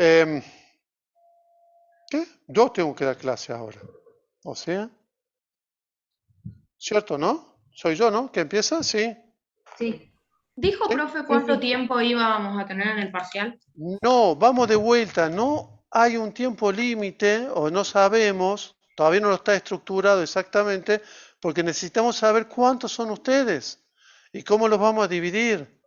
Em, ¿Qué? Yo tengo que dar clase ahora. O sea, ¿cierto, no? Soy yo, ¿no? ¿Que empieza? Sí. Sí, ¿Sí? Dijo, profe, Sí, cuánto sí. tiempo íbamos a tener en el parcial. No, vamos de vuelta. No hay un tiempo límite o no sabemos, todavía no lo está estructurado exactamente, porque necesitamos saber cuántos son ustedes y cómo los vamos a dividir.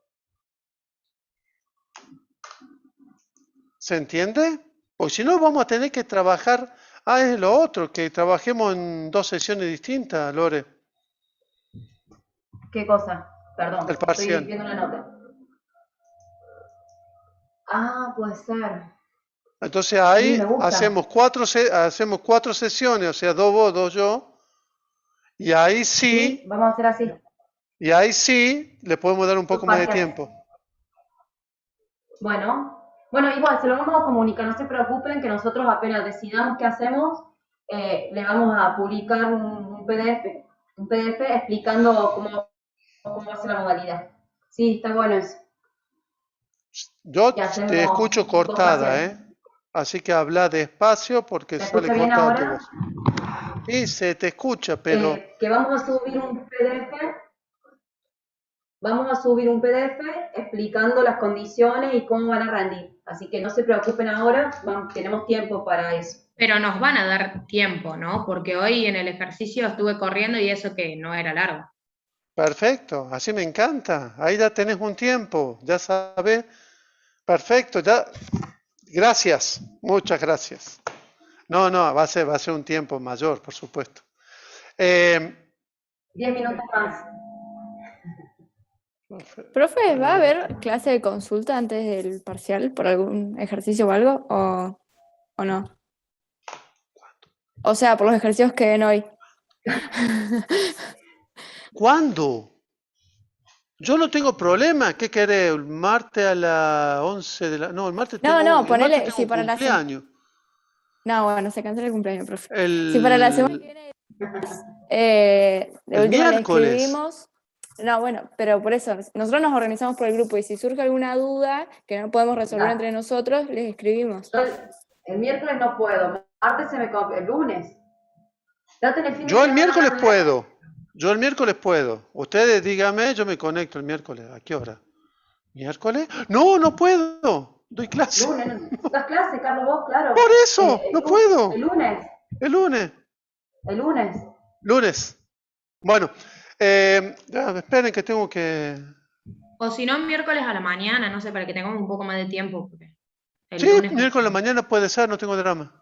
¿Se entiende? Pues si no, vamos a tener que trabajar. Ah, es lo otro, que trabajemos en dos sesiones distintas, Lore, ¿qué cosa? el Perdón, estoy parcial. viendo la nota. Ah, puede ser. Entonces Sí, ahí me gusta. hacemos cuatro sesiones, o sea, dos vos, dos yo, y ahí Sí, sí, vamos a hacer así. y ahí sí le podemos dar un Dos poco más de parciales. tiempo. Bueno, igual, se lo vamos a comunicar, no se preocupen que nosotros apenas decidamos qué hacemos, le vamos a publicar un PDF explicando cómo va a ser la modalidad. Sí, está bueno eso. Yo Y te hacemos escucho dos cortada, parciales. ¿eh? Así que habla despacio porque ¿Se sale escucha bien cortada tu ahora? voz. Y se te escucha, pero Que vamos a subir un PDF explicando las condiciones y cómo van a rendir. Así que no se preocupen ahora, tenemos tiempo para eso. Pero nos van a dar tiempo, ¿no? Porque hoy en el ejercicio estuve corriendo y eso que no era largo. perfecto, así me encanta. Ahí ya tenés un tiempo, ya sabes. Perfecto, ya. Gracias, muchas gracias. No, no, va a ser un tiempo mayor, por supuesto. Eh, 10 minutos más. Profe, ¿va a haber clase de consulta antes del parcial por algún ejercicio o algo? ¿O no? O sea, por los ejercicios que ven hoy. ¿Cuándo? Yo no tengo problema. ¿Qué querés? ¿El martes a las 11 de la... No, No, el martes ponele, tengo si un para la semana... cumpleaños. No, bueno, se cancela el cumpleaños, profe. Si para la semana que El, viene, de el última le miércoles. escribimos... No, bueno, pero por eso, nosotros nos organizamos por el grupo y si surge alguna duda que no podemos resolver Ya. entre nosotros, les escribimos. Yo el miércoles no puedo, martes se me compra, el lunes. Traten el fin de Yo el semana miércoles también. puedo. Yo el miércoles puedo. Ustedes díganme, yo me conecto el miércoles. ¿A qué hora? ¿Miércoles? No, no puedo. Doy clase. Lunes, das clases, Carlos, vos, claro. Por eso, no El puedo. lunes, El lunes. el lunes. Lunes. Bueno, ya, esperen que tengo que... O si no, miércoles a la mañana, no sé, para que tengamos un poco más de tiempo, porque el Sí, lunes como miércoles a la que... mañana puede ser, no tengo drama.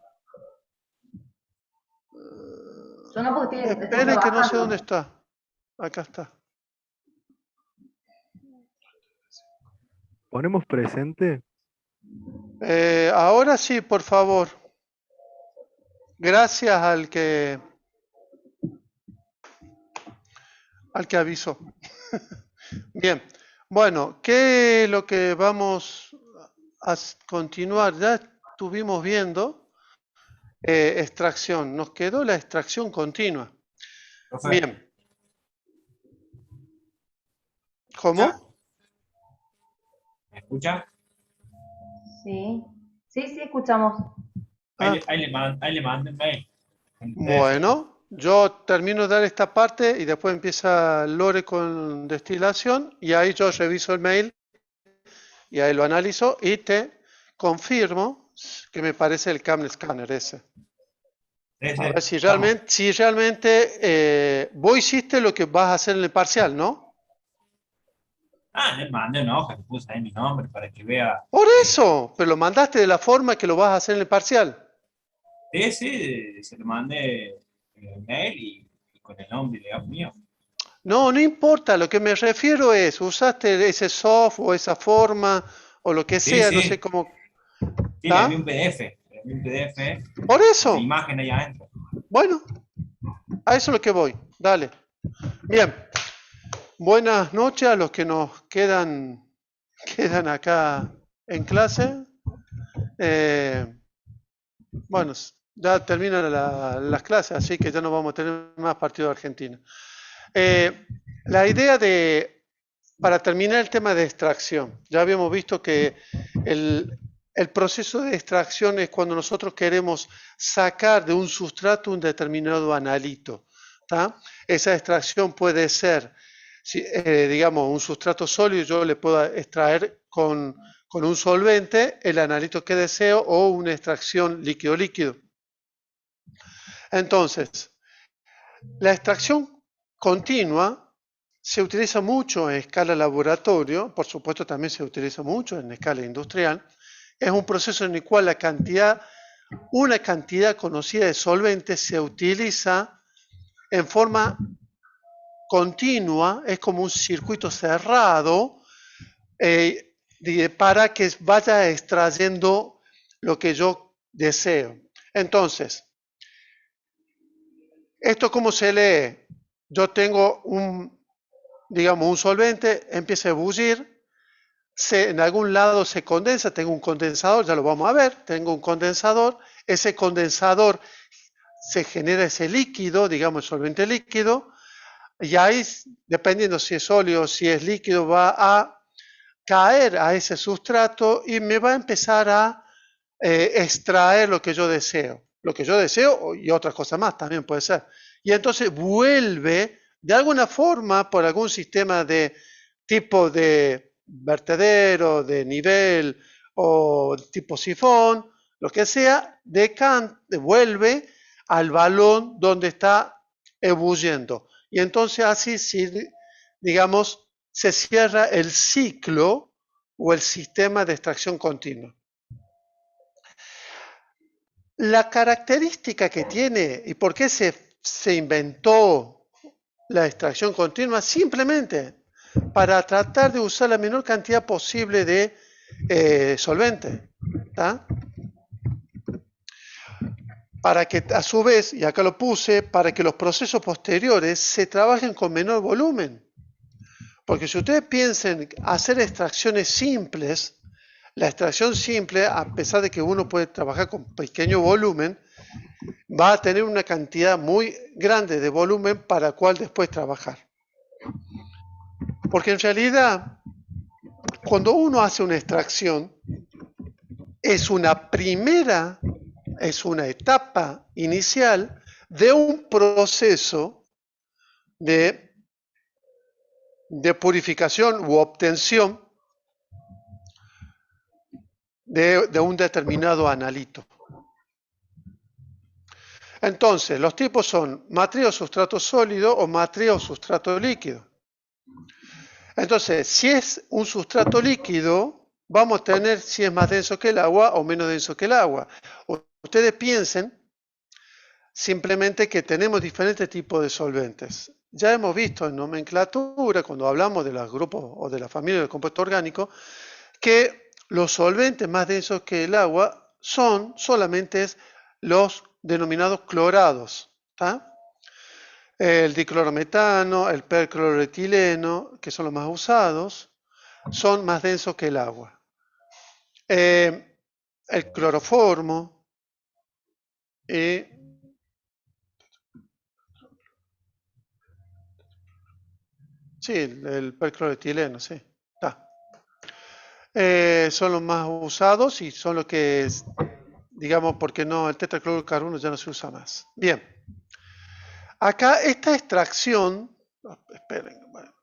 Yo no porque estoy Esperen que no sé dónde trabajando. está. Acá está. Ponemos presente. Ahora sí, por favor. Gracias al que avisó. Bien. Bueno, ¿qué es lo que vamos a continuar? Ya estuvimos viendo extracción. Nos quedó la extracción continua. Profe, Bien. ¿escucha? ¿Cómo? ¿Me escucha? Sí, sí, sí, escuchamos. Ah, Ahí le mando un mail. Un PDF. bueno, yo termino de dar esta parte y después empieza Lore con destilación y ahí yo reviso el mail y ahí lo analizo y te confirmo que me parece el Camel Scanner ese. Sí, A ver sí, estamos. si realmente vos hiciste lo que vas a hacer en el parcial, ¿no? Ah, le mandé una hoja que puse ahí mi nombre para que vea. Por eso, pero lo mandaste de la forma que lo vas a hacer en el parcial. Sí, sí, se lo mandé mail y con el nombre mío. No, no importa, lo que me refiero es, usaste ese soft o esa forma o lo que Sí, sea, no sé sí, cómo, sí, le envié ¿está? un PDF. Le envié un PDF Por con la eso, imagen ahí adentro. bueno, a eso es lo que voy, dale. Bien, buenas noches a los que nos quedan acá en clase. Eh, bueno, ya terminan las clases, así que ya no vamos a tener más partido de Argentina. La idea para terminar el tema de extracción, ya habíamos visto que el proceso de extracción es cuando nosotros queremos sacar de un sustrato un determinado analito. ¿Tá? Esa extracción puede ser, digamos, un sustrato sólido, yo le puedo extraer con un solvente el analito que deseo o una extracción líquido-líquido. Entonces, la extracción continua se utiliza mucho en escala laboratorio, por supuesto también se utiliza mucho en escala industrial. Es un proceso en el cual una cantidad conocida de solventes se utiliza en forma continua, es como un circuito cerrado para que vaya extrayendo lo que yo deseo. Entonces, ¿esto cómo se lee? Yo tengo digamos, un solvente, empieza a ebullir, en algún lado se condensa, tengo un condensador, ya lo vamos a ver, tengo un condensador, ese condensador se genera ese líquido, digamos el solvente líquido, y ahí, dependiendo si es sólido o si es líquido, va a caer a ese sustrato y me va a empezar a extraer lo que yo deseo. Lo que yo deseo y otras cosas más también puede ser. Y entonces vuelve, de alguna forma, por algún sistema de tipo de vertedero, de nivel o tipo sifón, lo que sea, vuelve al balón donde está ebulliendo. Y entonces así, digamos, se cierra el ciclo o el sistema de extracción continua. La característica que tiene y por qué se inventó la extracción continua, simplemente para tratar de usar la menor cantidad posible de solvente. ¿Tá? Para que a su vez, y acá lo puse, para que los procesos posteriores se trabajen con menor volumen. Porque si ustedes piensan hacer extracciones simples, la extracción simple, a pesar de que uno puede trabajar con pequeño volumen, va a tener una cantidad muy grande de volumen para la cual después trabajar. Porque en realidad, cuando uno hace una extracción, es una etapa inicial de un proceso de purificación u obtención de un determinado analito. Entonces, los tipos son matriz o sustrato sólido o matriz o sustrato líquido. Entonces, si es un sustrato líquido, vamos a tener si es más denso que el agua o menos denso que el agua. Ustedes piensen simplemente que tenemos diferentes tipos de solventes. Ya hemos visto en nomenclatura, cuando hablamos de los grupos o de la familia del compuesto orgánico, que los solventes más densos que el agua son solamente los denominados clorados. ¿Tá? El diclorometano, el percloroetileno, que son los más usados, son más densos que el agua. El cloroformo y sí, el percloroetileno, sí. Está. Son los más usados y son los que, digamos, porque no, el tetraclorocarbono ya no se usa más. Bien. Acá esta extracción, esperen, bueno,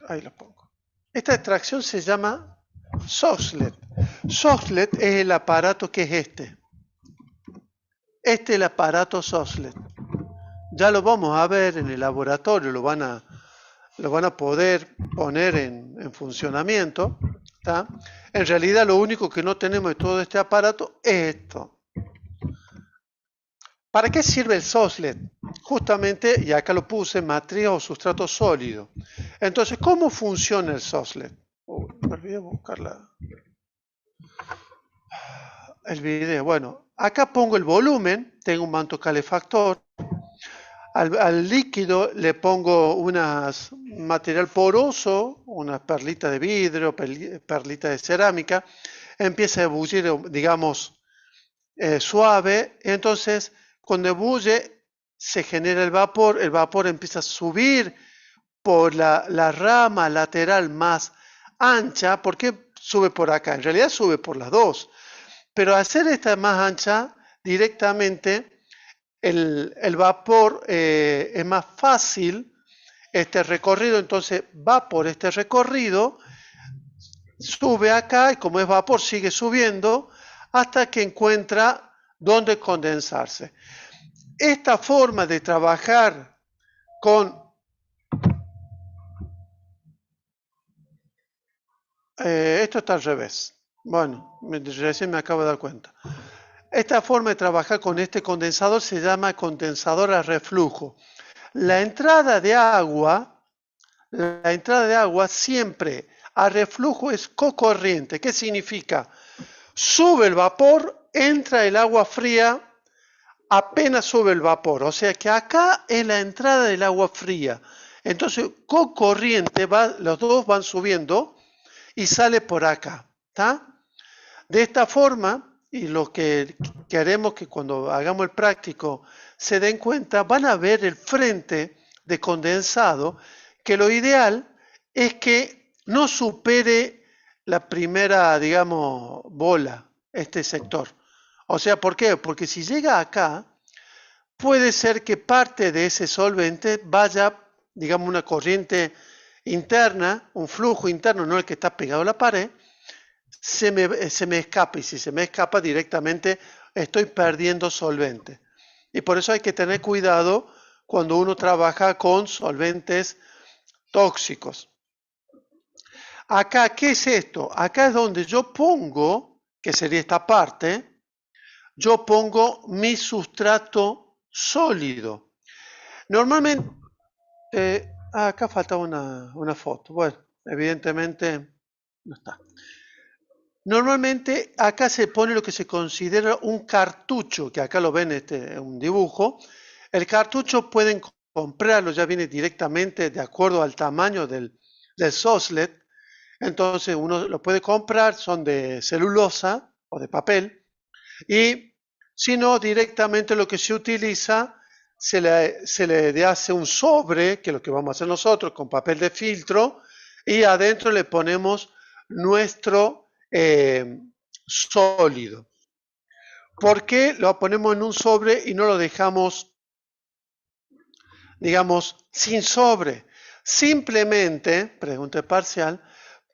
ahí lo pongo. Esta extracción se llama Soxhlet. Soxhlet es el aparato que es este. Este es el aparato Soxhlet. Ya lo vamos a ver en el laboratorio, lo van a poder poner en funcionamiento. ¿Tá? En realidad lo único que no tenemos de todo este aparato es esto. ¿Para qué sirve el Soxhlet? Justamente, y acá lo puse, matriz o sustrato sólido. Entonces, ¿cómo funciona el Soxhlet? Me olvidé buscar el video. Bueno, acá pongo el volumen, tengo un manto calefactor. Al líquido le pongo un material poroso, unas perlitas de vidrio, perlitas de cerámica. Empieza a ebullir, digamos, suave. Entonces, cuando ebulle, se genera el vapor empieza a subir por la rama lateral más ancha. ¿Por qué sube por acá. En realidad sube por las dos. Pero hacer esta más ancha, directamente el vapor es más fácil este recorrido, entonces va por este recorrido, sube acá y como es vapor sigue subiendo hasta que encuentra dónde condensarse. Esta forma de trabajar con esto está al revés. Bueno, recién me acabo de dar cuenta. Esta forma de trabajar con este condensador se llama condensador a reflujo. La entrada de agua siempre a reflujo es cocorriente. ¿Qué significa? Sube el vapor, entra el agua fría, apenas sube el vapor. O sea que acá es la entrada del agua fría. Entonces, cocorriente, los dos van subiendo y sale por acá. ¿Está? De esta forma, y lo que queremos que cuando hagamos el práctico se den cuenta, van a ver el frente de condensado, que lo ideal es que no supere la primera, digamos, bola, este sector. O sea, ¿por qué? Porque si llega acá, puede ser que parte de ese solvente vaya, digamos, una corriente interna, un flujo interno, no el que está pegado a la pared, se me escapa, y si se me escapa directamente estoy perdiendo solvente. Y por eso hay que tener cuidado cuando uno trabaja con solventes tóxicos. Acá, ¿qué es esto? Acá es donde yo pongo, que sería esta parte, yo pongo mi sustrato sólido. Normalmente, acá falta una foto. Bueno, evidentemente no está. Normalmente acá se pone lo que se considera un cartucho, que acá lo ven en un dibujo. El cartucho pueden comprarlo, ya viene directamente de acuerdo al tamaño del soslet. Entonces uno lo puede comprar, son de celulosa o de papel. Y si no, directamente lo que se utiliza, se le hace un sobre, que es lo que vamos a hacer nosotros, con papel de filtro, y adentro le ponemos nuestro sólido. ¿Por qué lo ponemos en un sobre y no lo dejamos, digamos, sin sobre? Simplemente, pregunta parcial,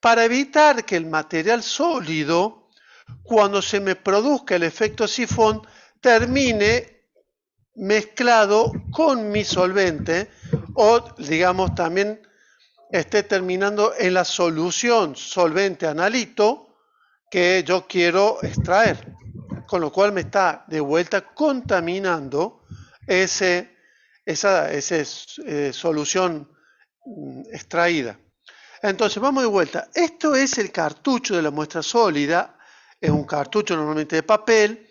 para evitar que el material sólido, cuando se me produzca el efecto sifón, termine mezclado con mi solvente o, digamos, también esté terminando en la solución solvente analito que yo quiero extraer, con lo cual me está de vuelta contaminando esa solución extraída. Entonces vamos de vuelta. Esto es el cartucho de la muestra sólida, es un cartucho normalmente de papel.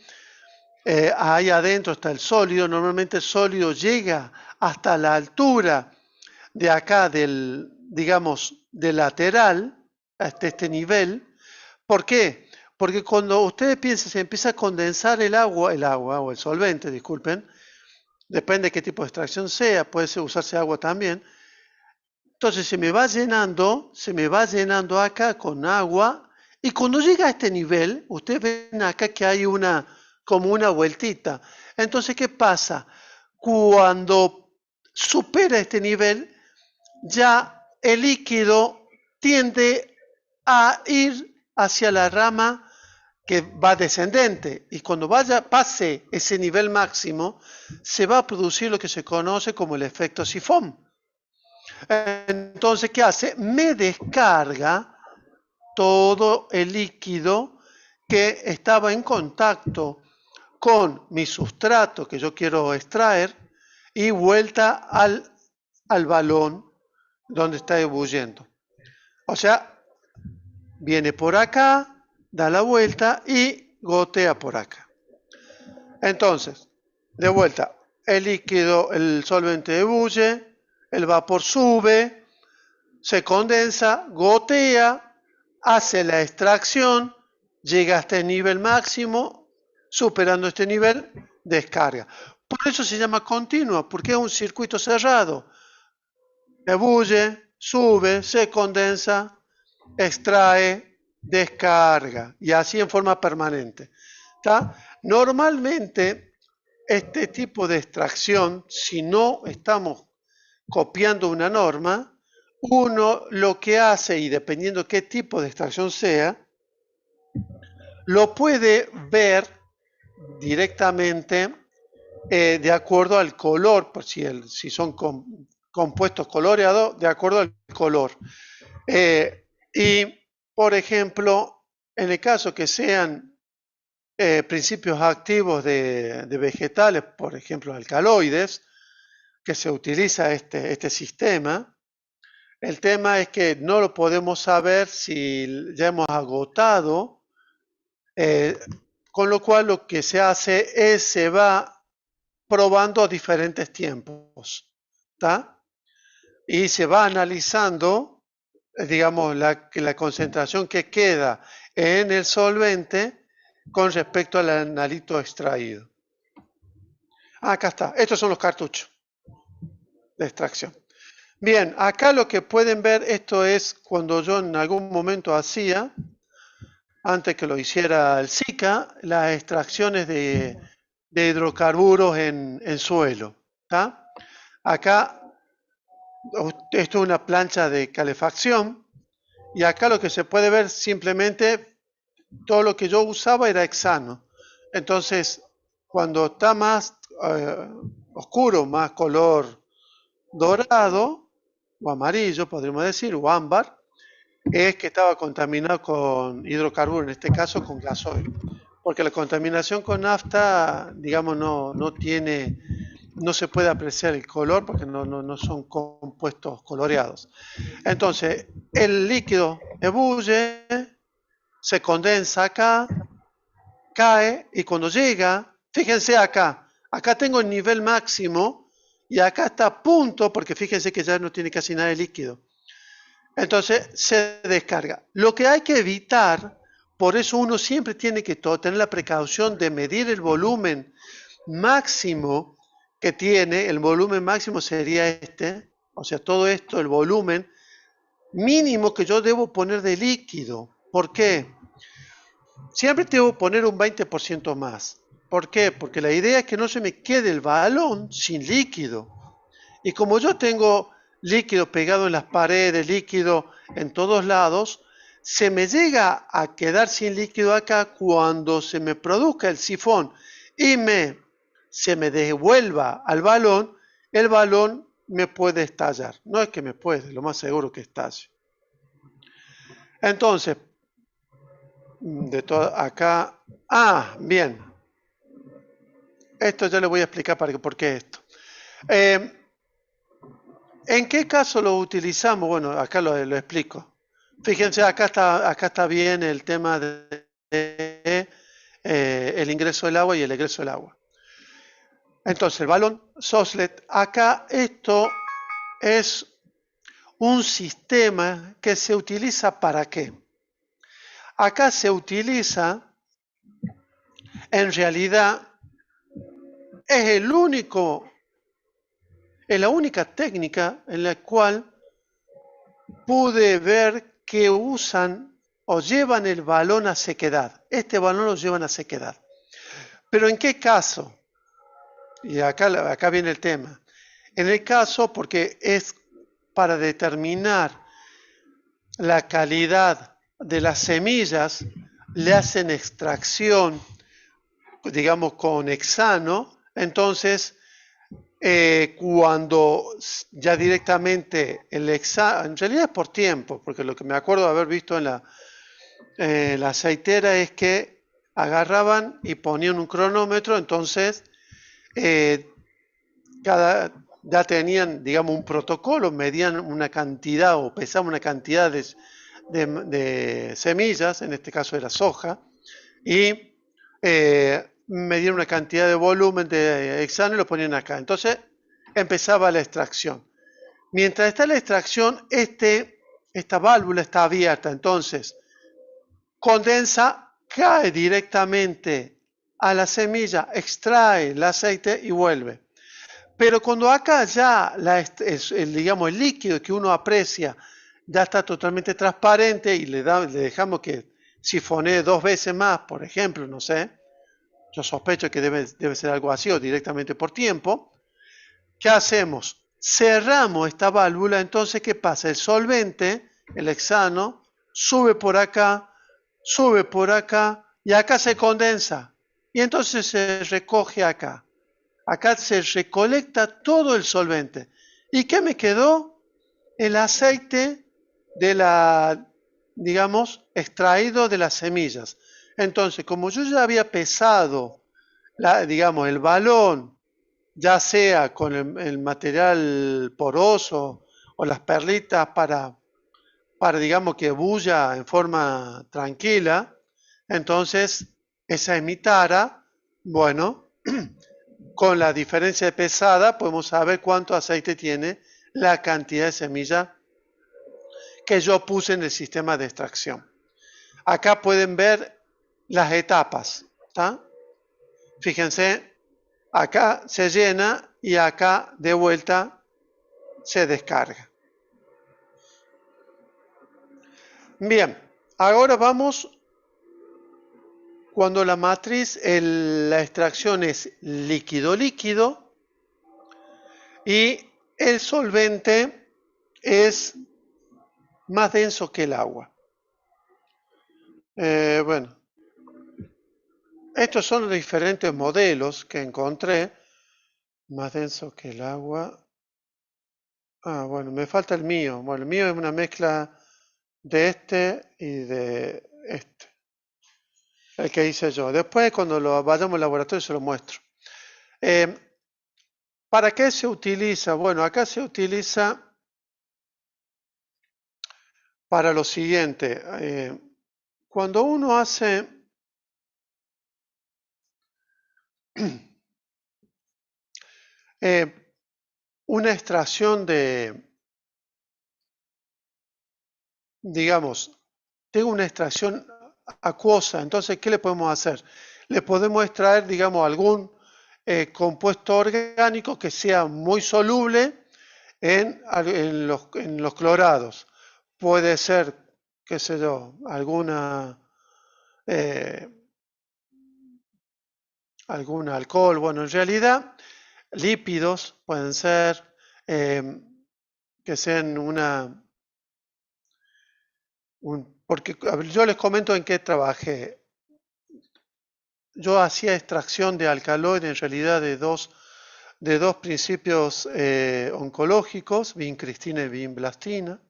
Ahí adentro está el sólido. Normalmente el sólido llega hasta la altura de acá digamos, del lateral, hasta este nivel. ¿Por qué? Porque cuando ustedes piensan, se empieza a condensar el agua o el solvente, disculpen, depende de qué tipo de extracción sea, puede usarse agua también. Entonces se me va llenando acá con agua, y cuando llega a este nivel, ustedes ven acá que hay como una vueltita. Entonces, ¿qué pasa? Cuando supera este nivel, ya el líquido tiende a ir hacia la rama que va descendente, y cuando pase ese nivel máximo, se va a producir lo que se conoce como el efecto sifón. Entonces, ¿qué hace? Me descarga todo el líquido que estaba en contacto con mi sustrato que yo quiero extraer y vuelta al balón donde está ebulliendo. O sea, viene por acá, da la vuelta y gotea por acá. Entonces, de vuelta, el líquido, el solvente ebulle, el vapor sube, se condensa, gotea, hace la extracción, llega hasta el nivel máximo, superando este nivel, descarga. Por eso se llama continua, porque es un circuito cerrado. Ebulle, sube, se condensa, extrae, descarga, y así en forma permanente. ¿Tá? Normalmente, este tipo de extracción, si no estamos copiando una norma, uno lo que hace, y dependiendo qué tipo de extracción sea, lo puede ver directamente de acuerdo al color, por si son compuestos coloreados, de acuerdo al color. Y, por ejemplo, en el caso que sean principios activos de vegetales, por ejemplo, alcaloides, que se utiliza este sistema, el tema es que no lo podemos saber si ya hemos agotado, con lo cual lo que se hace es se va probando a diferentes tiempos, ¿tá? Y se va analizando, digamos, la concentración que queda en el solvente con respecto al analito extraído. Acá está, estos son los cartuchos de extracción. Bien, acá lo que pueden ver, esto es cuando yo en algún momento hacía, antes que lo hiciera el SICA, las extracciones de hidrocarburos en suelo. ¿Tá? Acá, esto es una plancha de calefacción, y acá lo que se puede ver simplemente, todo lo que yo usaba era hexano. Entonces, cuando está más oscuro, más color dorado, o amarillo, podríamos decir, o ámbar, es que estaba contaminado con hidrocarburos, en este caso con gasoil. Porque la contaminación con nafta, digamos, no se puede apreciar el color porque no son compuestos coloreados. Entonces, el líquido ebulle, se condensa acá, cae, y cuando llega, fíjense acá tengo el nivel máximo, y acá está a punto, porque fíjense que ya no tiene casi nada de líquido. Entonces se descarga. Lo que hay que evitar, por eso uno siempre tiene que tener la precaución de medir el volumen máximo que tiene. El volumen máximo sería este, o sea, todo esto, el volumen mínimo que yo debo poner de líquido. ¿Por qué? Siempre debo poner un 20% más. ¿Por qué? Porque la idea es que no se me quede el balón sin líquido. Y como yo tengo líquido pegado en las paredes, líquido en todos lados, se me llega a quedar sin líquido acá cuando se me produzca el sifón y se me devuelva al balón, el balón me puede estallar. No es que me puede, lo más seguro que estalle. Entonces, acá, bien. Esto ya le voy a explicar por qué esto. ¿En qué caso lo utilizamos? Bueno, acá lo explico. Fíjense, acá está bien el tema de el ingreso del agua y el egreso del agua. Entonces, el balón Soslet, acá esto es un sistema que se utiliza ¿para qué? Acá se utiliza, en realidad, es la única técnica en la cual pude ver que usan o llevan el balón a sequedad. Este balón lo llevan a sequedad. ¿Pero en qué caso? Y acá viene el tema. En el caso, porque es para determinar la calidad de las semillas, le hacen extracción, digamos, con hexano. Entonces, cuando ya directamente el hexano, en realidad es por tiempo, porque lo que me acuerdo de haber visto en la aceitera es que agarraban y ponían un cronómetro, entonces ya tenían, digamos, un protocolo, medían una cantidad o pesaban una cantidad de semillas, en este caso era soja, y medían una cantidad de volumen de hexano y lo ponían acá. Entonces empezaba la extracción. Mientras está la extracción, esta válvula está abierta, entonces condensa, cae directamente a la semilla, extrae el aceite y vuelve. Pero cuando acá ya digamos, el líquido que uno aprecia ya está totalmente transparente y le dejamos que sifonee 2 veces más, por ejemplo, no sé, yo sospecho que debe ser algo así o directamente por tiempo, ¿qué hacemos? Cerramos esta válvula, entonces ¿qué pasa? El solvente, el hexano, sube por acá y acá se condensa y entonces se recoge acá. Acá se recolecta todo el solvente. ¿Y qué me quedó? El aceite de digamos, extraído de las semillas. Entonces, como yo ya había pesado, digamos, el balón, ya sea con el material poroso o las perlitas para, digamos, que bulla en forma tranquila, entonces esa es mi tara. Bueno, con la diferencia de pesada podemos saber cuánto aceite tiene la cantidad de semilla que yo puse en el sistema de extracción. Acá pueden ver las etapas, ¿tá? Fíjense, acá se llena y acá de vuelta se descarga. Bien, ahora vamos cuando la matriz, la extracción es líquido-líquido y el solvente es más denso que el agua. Bueno, estos son los diferentes modelos que encontré. Más denso que el agua. Ah, bueno, me falta el mío. Bueno, el mío es una mezcla de este y de este. El que hice yo. Después, cuando lo vayamos al laboratorio, se lo muestro. ¿Para qué se utiliza? Bueno, acá se utiliza para lo siguiente. Cuando uno hace una extracción digamos, tengo una extracción acuosa, entonces, ¿qué le podemos hacer? Le podemos extraer, digamos, algún compuesto orgánico que sea muy soluble en los clorados. Puede ser, qué sé yo, algún alcohol. Bueno, en realidad, lípidos pueden ser que sean porque yo les comento en qué trabajé. Yo hacía extracción de alcaloides en realidad de dos principios oncológicos, vincristina y vinblastina,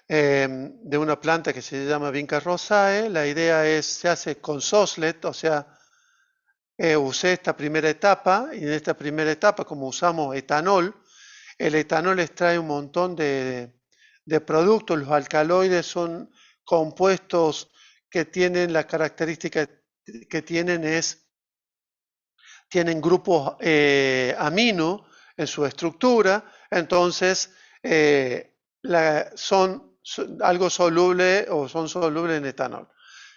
de una planta que se llama Vinca rosae. La idea se hace con soslet, o sea, usé esta primera etapa y en esta primera etapa, como usamos etanol, el etanol extrae un montón de productos. Los alcaloides son compuestos que tienen la característica que tienen grupos amino en su estructura, entonces son algo soluble o son solubles en etanol.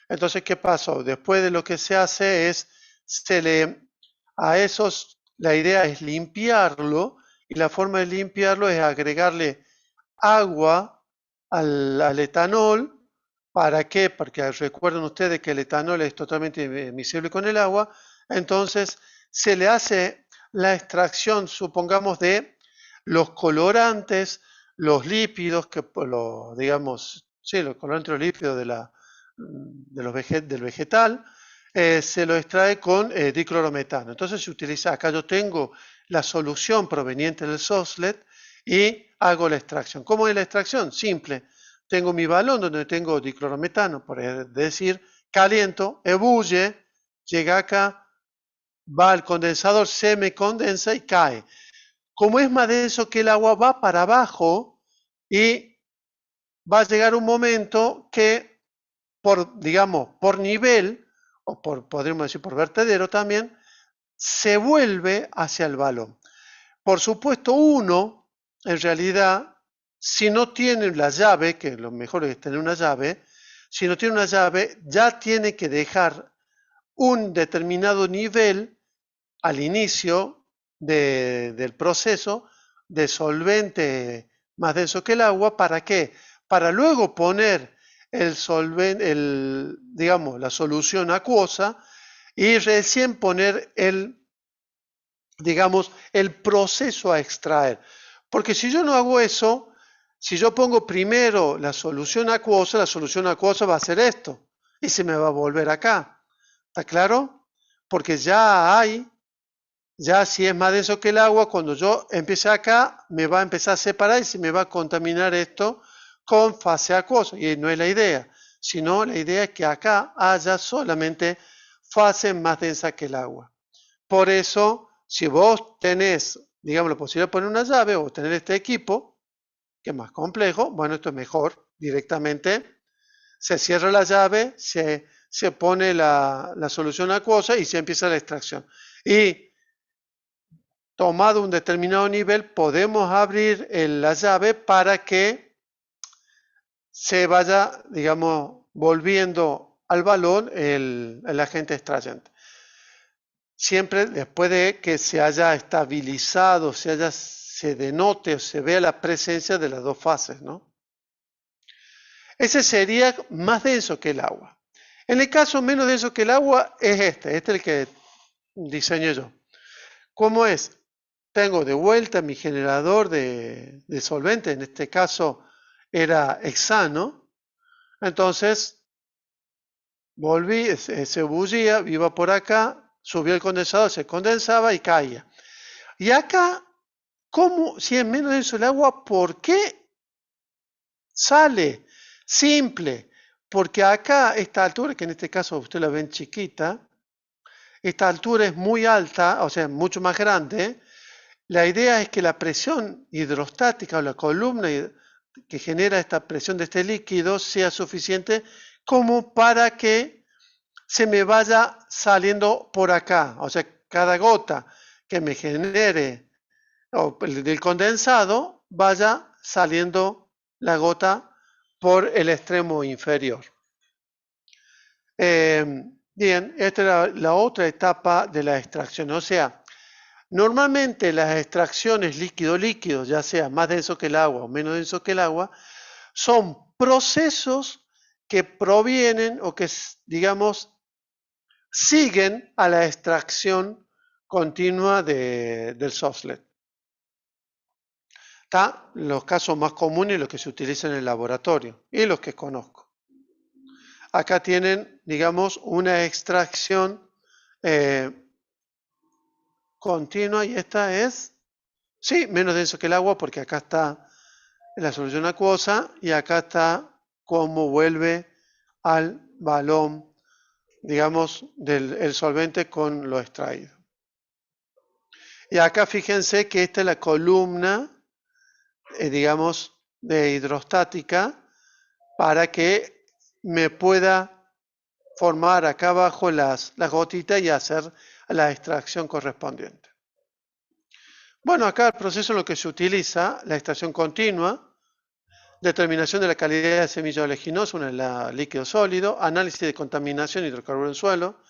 Entonces, ¿qué pasó? Después de lo que se hace es, la idea es limpiarlo y la forma de limpiarlo es agregarle agua al etanol. ¿Para qué? Porque recuerden ustedes que el etanol es totalmente miscible con el agua. Entonces se le hace la extracción, supongamos, de los colorantes, los lípidos, digamos, sí, los colorantes, los lípidos del vegetal, se lo extrae con diclorometano. Entonces se utiliza, acá yo tengo la solución proveniente del soslet y hago la extracción. ¿Cómo es la extracción? Simple. Tengo mi balón donde tengo diclorometano, por decir, caliento, ebulle, llega acá, va al condensador, se me condensa y cae. Como es más denso que el agua, va para abajo y va a llegar un momento que, digamos, por nivel, o podríamos decir por vertedero también, se vuelve hacia el balón. Por supuesto, uno, en realidad, si no tiene la llave, que lo mejor es tener una llave, si no tiene una llave, ya tiene que dejar un determinado nivel al inicio del proceso de solvente más denso que el agua. ¿Para qué? Para luego poner el solvente, digamos, la solución acuosa y recién poner digamos, el proceso a extraer. Porque si yo no hago eso, si yo pongo primero la solución acuosa va a hacer esto y se me va a volver acá. ¿Está claro? Porque ya si es más denso que el agua, cuando yo empiece acá, me va a empezar a separar y se me va a contaminar esto con fase acuosa. Y no es la idea, sino la idea es que acá haya solamente fase más densa que el agua. Por eso, si vos tenés, digamos, la posibilidad de poner una llave o tener este equipo, que es más complejo, bueno, esto es mejor, directamente se cierra la llave, se pone la solución acuosa y se empieza la extracción. Y tomado un determinado nivel, podemos abrir la llave para que se vaya, digamos, volviendo al balón el agente extrayente. Siempre después de que se haya estabilizado, se denote o se vea la presencia de las dos fases, ¿no? Ese sería más denso que el agua. En el caso menos denso que el agua es este es el que diseñé yo. ¿Cómo es? Tengo de vuelta mi generador de solvente, en este caso era hexano, entonces volví, se bullía, iba por acá, subía el condensador, se condensaba y caía. Y acá, ¿cómo? Si es menos denso el agua, ¿por qué sale? Simple, porque acá esta altura, que en este caso usted la ven chiquita, esta altura es muy alta, o sea, mucho más grande. La idea es que la presión hidrostática o la columna que genera esta presión de este líquido sea suficiente como para que se me vaya saliendo por acá. O sea, cada gota que me genere del condensado vaya saliendo la gota por el extremo inferior. Bien, esta era la otra etapa de la extracción. O sea, normalmente las extracciones líquido-líquido, ya sea más denso que el agua o menos denso que el agua, son procesos que provienen o que, digamos, siguen a la extracción continua del Soxhlet. Los casos más comunes, los que se utilizan en el laboratorio y los que conozco. Acá tienen, digamos, una extracción continua y esta es, sí, menos denso que el agua porque acá está la solución acuosa y acá está cómo vuelve al balón, digamos, del solvente con lo extraído. Y acá fíjense que esta es la columna, digamos, de hidrostática para que me pueda formar acá abajo las gotitas y hacer la extracción correspondiente. Bueno, acá el proceso en lo que se utiliza, la extracción continua, determinación de la calidad de semilla oleaginosa, un líquido sólido, análisis de contaminación de hidrocarburos en suelo,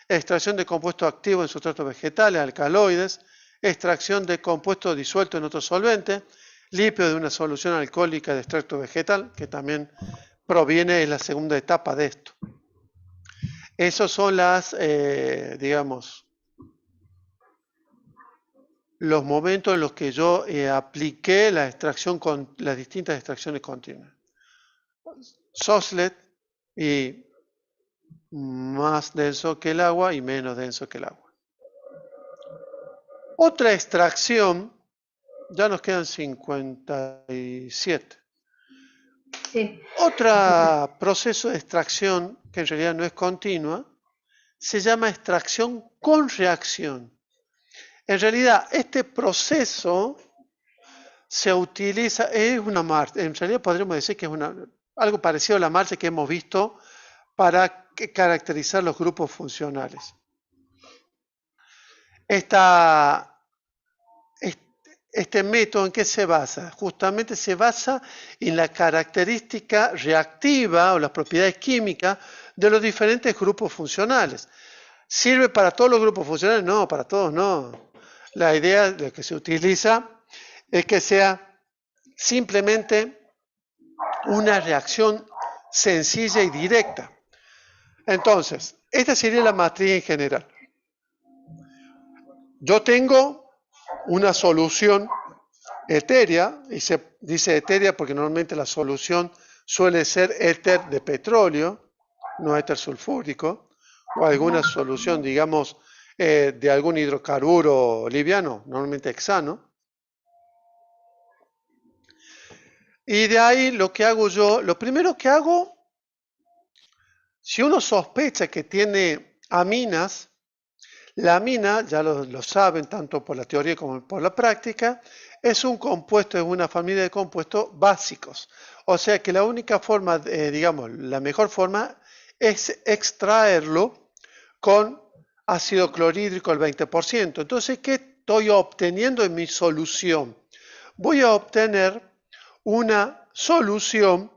extracción de compuestos activos en sustratos vegetales, alcaloides, extracción de compuestos disueltos en otros solventes, limpio de una solución alcohólica de extracto vegetal, que también proviene de la segunda etapa de esto. Esos son digamos, los momentos en los que yo apliqué la extracción con las distintas extracciones continuas. Soxhlet y más denso que el agua y menos denso que el agua. Otra extracción, ya nos quedan 57. Sí. Otro proceso de extracción, que en realidad no es continua, se llama extracción con reacción. En realidad, este proceso se utiliza, es una marcha, en realidad podríamos decir que es algo parecido a la marcha que hemos visto para caracterizar los grupos funcionales. Este método, ¿en qué se basa? Justamente se basa en la característica reactiva o las propiedades químicas de los diferentes grupos funcionales. ¿Sirve para todos los grupos funcionales? No, para todos no. La idea de que se utiliza es que sea simplemente una reacción sencilla y directa. Entonces, esta sería la matriz en general. Yo tengo una solución etérea, y se dice etérea porque normalmente la solución suele ser éter de petróleo, no éter sulfúrico, o alguna solución, digamos, de algún hidrocarburo liviano, normalmente hexano. Y de ahí lo que hago yo, lo primero que hago, si uno sospecha que tiene aminas, la amina, ya lo saben tanto por la teoría como por la práctica, es un compuesto, es una familia de compuestos básicos. O sea que la única forma, digamos, la mejor forma es extraerlo con ácido clorhídrico al 20%. Entonces, ¿qué estoy obteniendo en mi solución? Voy a obtener una solución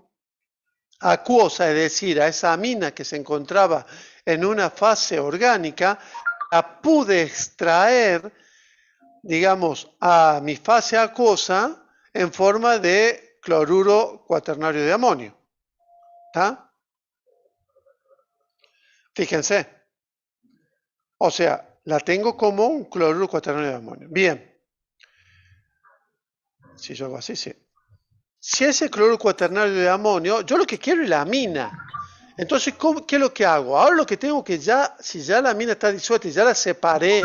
acuosa, es decir, a esa amina que se encontraba en una fase orgánica, la pude extraer, digamos, a mi fase acuosa en forma de cloruro cuaternario de amonio. ¿Está? Fíjense. O sea, la tengo como un cloruro cuaternario de amonio. Bien. Si yo hago así, sí. Si ese cloruro cuaternario de amonio, yo lo que quiero es la amina. Entonces, ¿qué es lo que hago? Ahora lo que tengo que si ya la amina está disuelta y ya la separé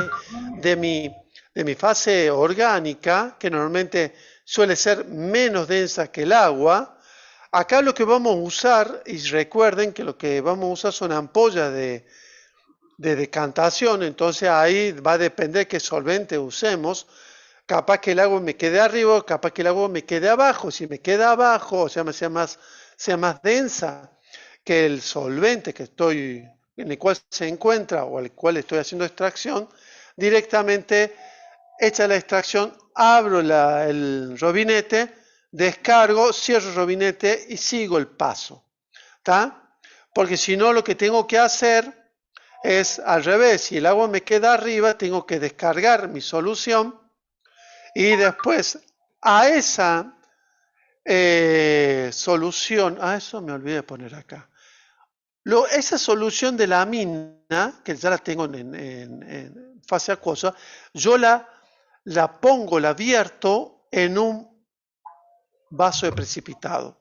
de mi fase orgánica, que normalmente suele ser menos densa que el agua, acá lo que vamos a usar, y recuerden que lo que vamos a usar son ampollas de decantación, entonces ahí va a depender qué solvente usemos. Capaz que el agua me quede arriba, capaz que el agua me quede abajo. Si me queda abajo, o sea, sea más densa que el solvente en el cual se encuentra o al cual estoy haciendo extracción, directamente hecha la extracción, abro el robinete, descargo, cierro el robinete y sigo el paso. ¿Está? Porque si no, lo que tengo que hacer es al revés. Si el agua me queda arriba, tengo que descargar mi solución y después a esa solución, eso me olvidé de poner acá. Esa solución de la amina, que ya la tengo en fase acuosa, yo la pongo, la vierto en un vaso de precipitado.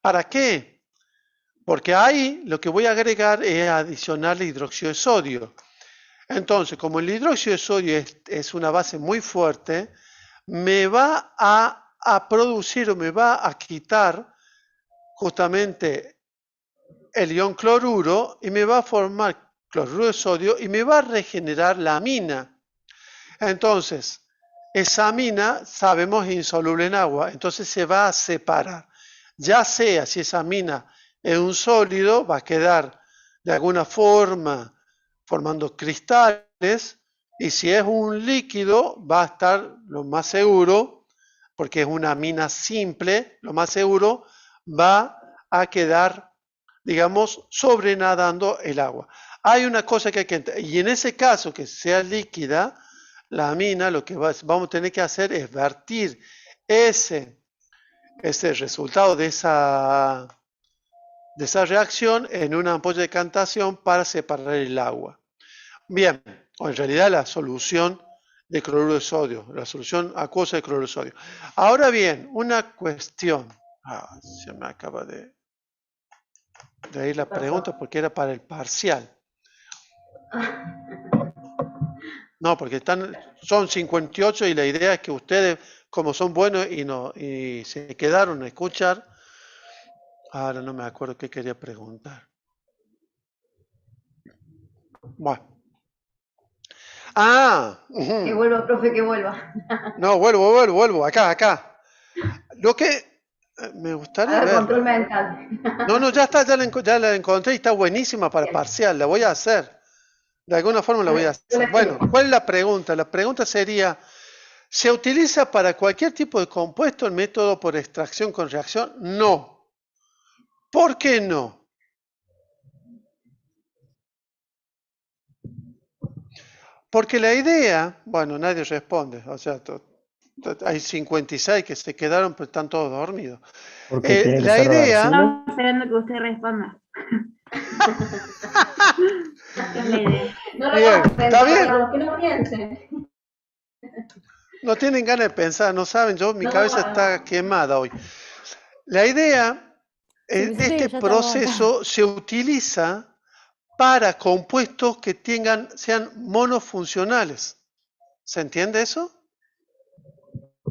¿Para qué? Porque ahí lo que voy a agregar es adicionarle hidróxido de sodio. Entonces, como el hidróxido de sodio es una base muy fuerte, me va a producir o me va a quitar justamente el ion cloruro y me va a formar cloruro de sodio y me va a regenerar la amina. Entonces, esa amina sabemos es insoluble en agua, entonces se va a separar. Ya sea si esa amina es un sólido, va a quedar de alguna forma formando cristales, y si es un líquido, va a estar lo más seguro, porque es una amina simple, lo más seguro va a quedar, digamos, sobrenadando el agua. Hay una cosa que hay que entender, y en ese caso que sea líquida, la amina, lo que vamos a tener que hacer es vertir ese resultado de esa reacción en una ampolla de decantación para separar el agua. Bien, o en realidad la solución de cloruro de sodio, la solución acuosa de cloruro de sodio. Ahora bien, una cuestión. Se me acaba de ir la pregunta porque era para el parcial. No, porque son 58 y la idea es que ustedes, como son buenos y se quedaron a escuchar, ahora no me acuerdo qué quería preguntar. Bueno. Que vuelva, profe, que vuelva. No, vuelvo, acá. Lo que me gustaría ver. Control mental. No, ya está, ya la encontré y está buenísima para parcial, la voy a hacer. De alguna forma la voy a hacer. Bueno, ¿cuál es la pregunta? La pregunta sería, ¿se utiliza para cualquier tipo de compuesto el método por extracción con reacción? No. ¿Por qué no? Porque la idea, bueno, nadie responde, o sea, Hay 56 que se quedaron, pero están todos dormidos. Porque tiene que La ser idea, reversible. Estamos esperando que usted responda. Esa es la idea. No lo Bien, vamos a está pensar, bien. Carlos, que no piensen. no tienen ganas de pensar, no saben, mi No, cabeza no. está quemada hoy. La idea Sí, es sí, ya este estamos proceso se utiliza para compuestos que sean monofuncionales. ¿Se entiende eso?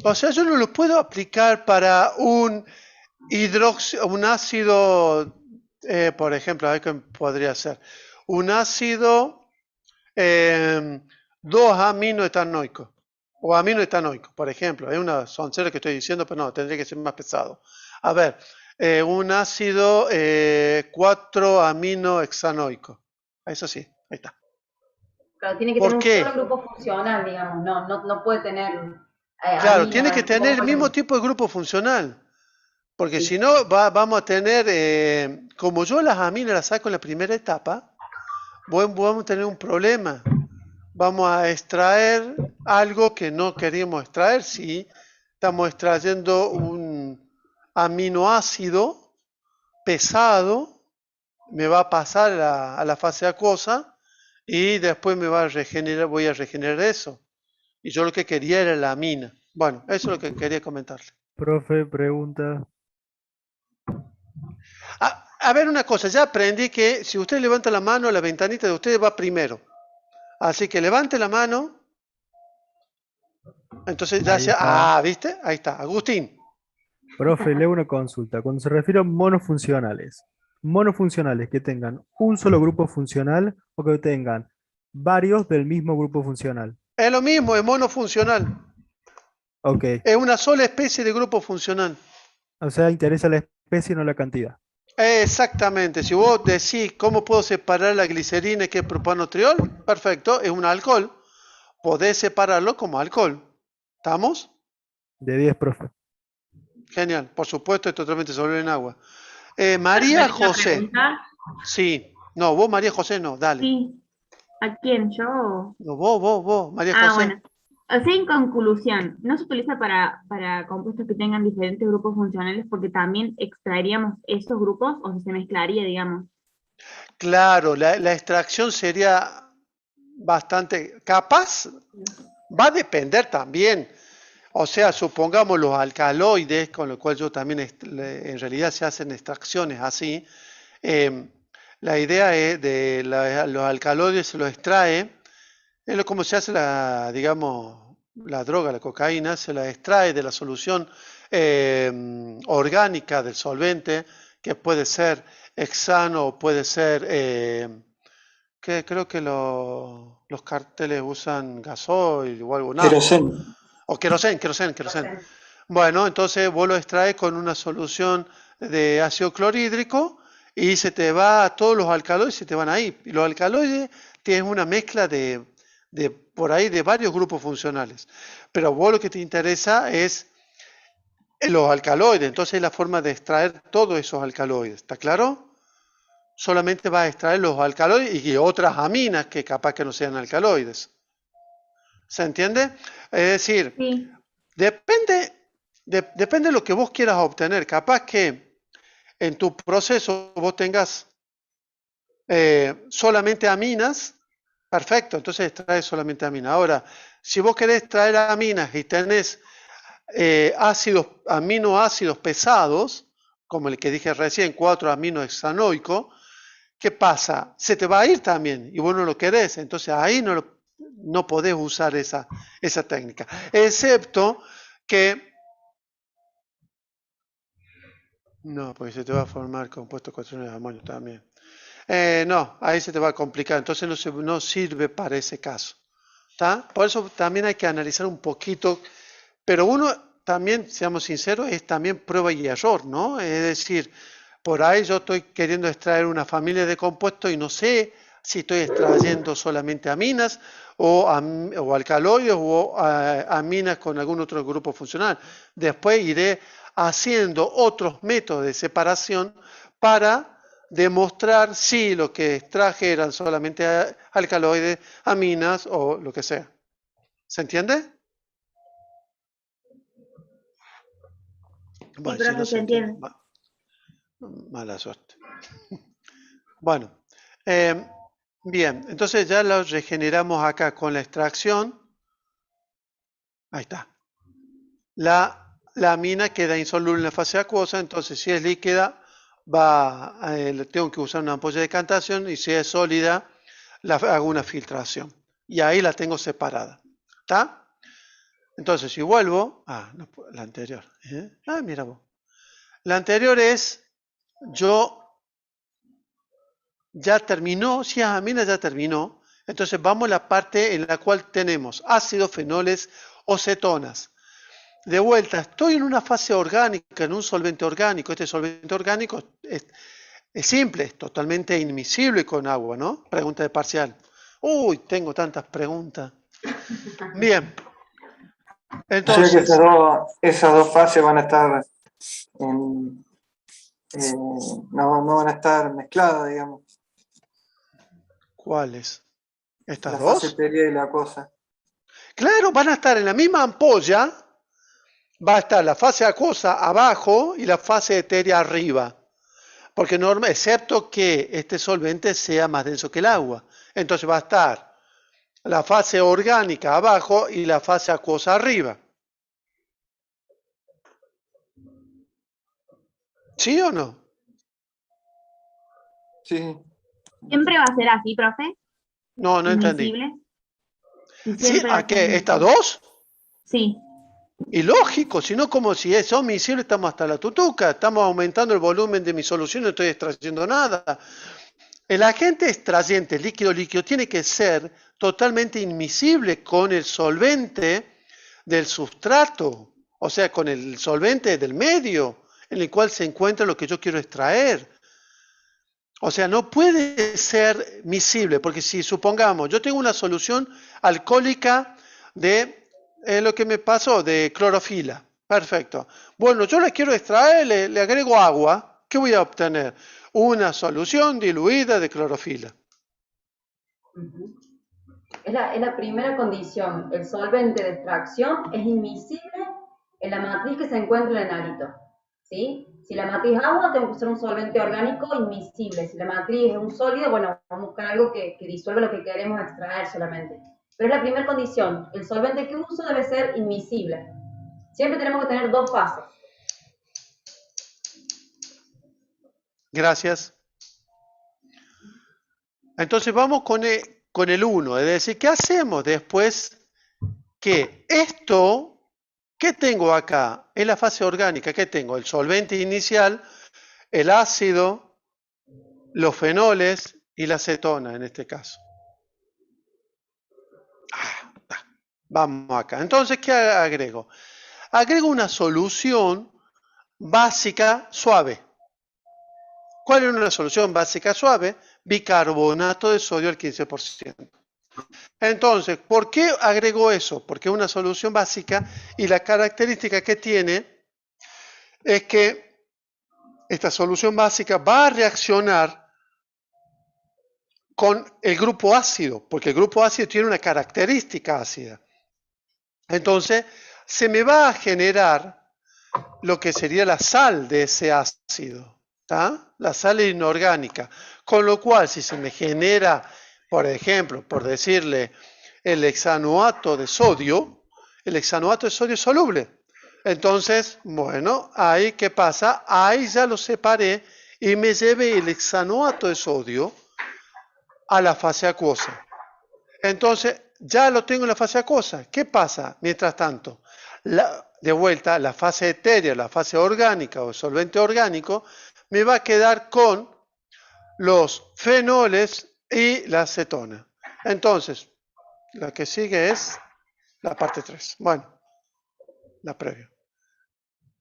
O sea, yo no lo puedo aplicar para un ácido, por ejemplo, a ver qué podría ser. Un ácido 2-aminoetanoico o aminoetanoico, por ejemplo. Es una soncera que estoy diciendo, pero no, tendría que ser más pesado. A ver, un ácido 4-aminohexanoico. Eso sí, ahí está. Claro, tiene que ¿Por tener un qué? solo grupo funcional, digamos, no puede tener Claro, aminos tiene que en tener el compuestos. mismo tipo de grupo funcional. Porque Sí. si no, vamos a tener, como yo las aminas las saco en la primera etapa, vamos a tener un problema. Vamos a extraer algo que no queríamos extraer. Si estamos extrayendo un aminoácido pesado, me va a pasar a la fase acuosa y después voy a regenerar eso. Y yo lo que quería era la amina. Bueno, eso es lo que quería comentarle. Profe, pregunta. A ver una cosa, ya aprendí que si usted levanta la mano, la ventanita de usted va primero. Así que levante la mano. Entonces ya Ahí está. ¿viste? Ahí está. Agustín. Profe, le hago una consulta. Cuando se refiere a monofuncionales que tengan un solo grupo funcional o que tengan varios del mismo grupo funcional. Es lo mismo, es monofuncional. Ok, Es una sola especie de grupo funcional. o sea, interesa la especie y no la cantidad. Exactamente. Si vos decís cómo puedo separar la glicerina que es propanotriol, perfecto, es un alcohol. Podés separarlo como alcohol. ¿Estamos? De 10, profe. Genial. Por supuesto, es totalmente soluble en agua. María ¿Permite una José. pregunta? Sí. No, vos María José no, dale. Sí. ¿A quién? ¿Yo? No, vos, María Ah, José. bueno. O sea, en conclusión, no se utiliza para compuestos que tengan diferentes grupos funcionales porque también extraeríamos esos grupos o se mezclaría, digamos. Claro, la extracción sería bastante capaz, va a depender también. O sea, supongamos los alcaloides, con lo cual yo también en realidad se hacen extracciones así. La idea es los alcaloides se los extrae, es como se hace digamos, la droga, la cocaína, se la extrae de la solución orgánica del solvente, que puede ser hexano o puede ser, que creo que los cárteles usan gasoil o algo, nada. O querosén. Bueno, entonces vos lo extraes con una solución de ácido clorhídrico y se te va, todos los alcaloides se te van ahí. Y los alcaloides tienen una mezcla por ahí de varios grupos funcionales. Pero vos lo que te interesa es los alcaloides, entonces es la forma de extraer todos esos alcaloides, ¿está claro? Solamente vas a extraer los alcaloides y otras aminas que capaz que no sean alcaloides. ¿Se entiende? Es decir, Sí. depende de lo que vos quieras obtener. Capaz que en tu proceso vos tengas solamente aminas, perfecto, entonces extraes solamente aminas. Ahora, si vos querés extraer aminas y tenés aminoácidos pesados, como el que dije recién, 4-aminohexanoico, ¿qué pasa? Se te va a ir también y vos no lo querés, entonces ahí no podés usar esa técnica, excepto que no, porque se te va a formar compuesto cuaternario de amonio también. No, ahí se te va a complicar, entonces no sirve para ese caso. ¿Tá? Por eso también hay que analizar un poquito, pero uno también, seamos sinceros, es también prueba y error, ¿no? Es decir, por ahí yo estoy queriendo extraer una familia de compuestos y no sé si estoy extrayendo solamente aminas o alcaloides o aminas con algún otro grupo funcional. Después iré haciendo otros métodos de separación para demostrar si lo que extraje eran solamente alcaloides, aminas o lo que sea. ¿Se entiende? Bueno, profe, si no se se entiende, entiende. mala suerte. Bueno, bien, entonces ya lo regeneramos acá con la extracción. Ahí está. La amina queda insoluble en la fase acuosa, entonces si es líquida, tengo que usar una ampolla de decantación y si es sólida, hago una filtración. Y ahí la tengo separada. ¿Está? Entonces, si vuelvo, no, la anterior. Mira vos. La anterior es, yo ya terminó, si es amina ya terminó, entonces vamos a la parte en la cual tenemos ácidos, fenoles o cetonas. De vuelta, estoy en una fase orgánica, en un solvente orgánico. Este solvente orgánico es simple, es totalmente inmiscible con agua, ¿no? Pregunta de parcial. Uy, tengo tantas preguntas. Bien. O sea que Entonces, esas dos fases van a estar no van a estar mezcladas, digamos. ¿cuáles? ¿Estas La fase dos? etérea y la acuosa. Claro, van a estar en la misma ampolla. Va a estar la fase acuosa abajo y la fase etérea arriba. Porque excepto que este solvente sea más denso que el agua. Entonces va a estar la fase orgánica abajo y la fase acuosa arriba. ¿Sí o no? Sí. ¿Siempre va a ser así, profe? No, no entendí. ¿Invisible? ¿Y ¿Sí? siempre va ¿A a ser qué? ¿Estas invisible? dos? Sí. Y lógico, si no como si son miscibles estamos hasta la tutuca, estamos aumentando el volumen de mi solución, no estoy extrayendo nada. El agente extrayente líquido tiene que ser totalmente inmiscible con el solvente del sustrato, o sea, con el solvente del medio en el cual se encuentra lo que yo quiero extraer. O sea, no puede ser miscible, porque si supongamos, yo tengo una solución alcohólica de lo que me pasó, de clorofila. Perfecto. Bueno, yo la quiero extraer, le agrego agua. ¿Qué voy a obtener? Una solución diluida de clorofila. Es la primera condición. El solvente de extracción es inmiscible en la matriz que se encuentra en el arito. ¿Sí? Si la matriz es agua, tengo que usar un solvente orgánico inmiscible. Si la matriz es un sólido, bueno, vamos a buscar algo que disuelva lo que queremos extraer solamente. Pero es la primera condición. El solvente que uso debe ser inmiscible. Siempre tenemos que tener dos fases. Gracias. Entonces vamos con el 1, es decir, ¿qué hacemos después que esto, ¿qué tengo acá? En la fase orgánica, ¿qué tengo? El solvente inicial, el ácido, los fenoles y la acetona en este caso. Vamos acá. Entonces, ¿qué agrego? Agrego una solución básica suave. ¿Cuál es una solución básica suave? Bicarbonato de sodio al 15%. Entonces, ¿por qué agrego eso? Porque es una solución básica y la característica que tiene es que esta solución básica va a reaccionar con el grupo ácido, porque el grupo ácido tiene una característica ácida. Entonces, se me va a generar lo que sería la sal de ese ácido, ¿tá? La sal inorgánica. Con lo cual, si se me genera, por ejemplo, por decirle, el hexanoato de sodio, el hexanoato de sodio es soluble. Entonces, bueno, ahí, ¿qué pasa? Ahí ya lo separé y me llevé el hexanoato de sodio a la fase acuosa. Entonces, ya lo tengo en la fase acuosa. ¿Qué pasa? Mientras tanto, de vuelta, la fase etérea, la fase orgánica o solvente orgánico, me va a quedar con los fenoles y la acetona. Entonces, la que sigue es la parte 3. Bueno, la previa.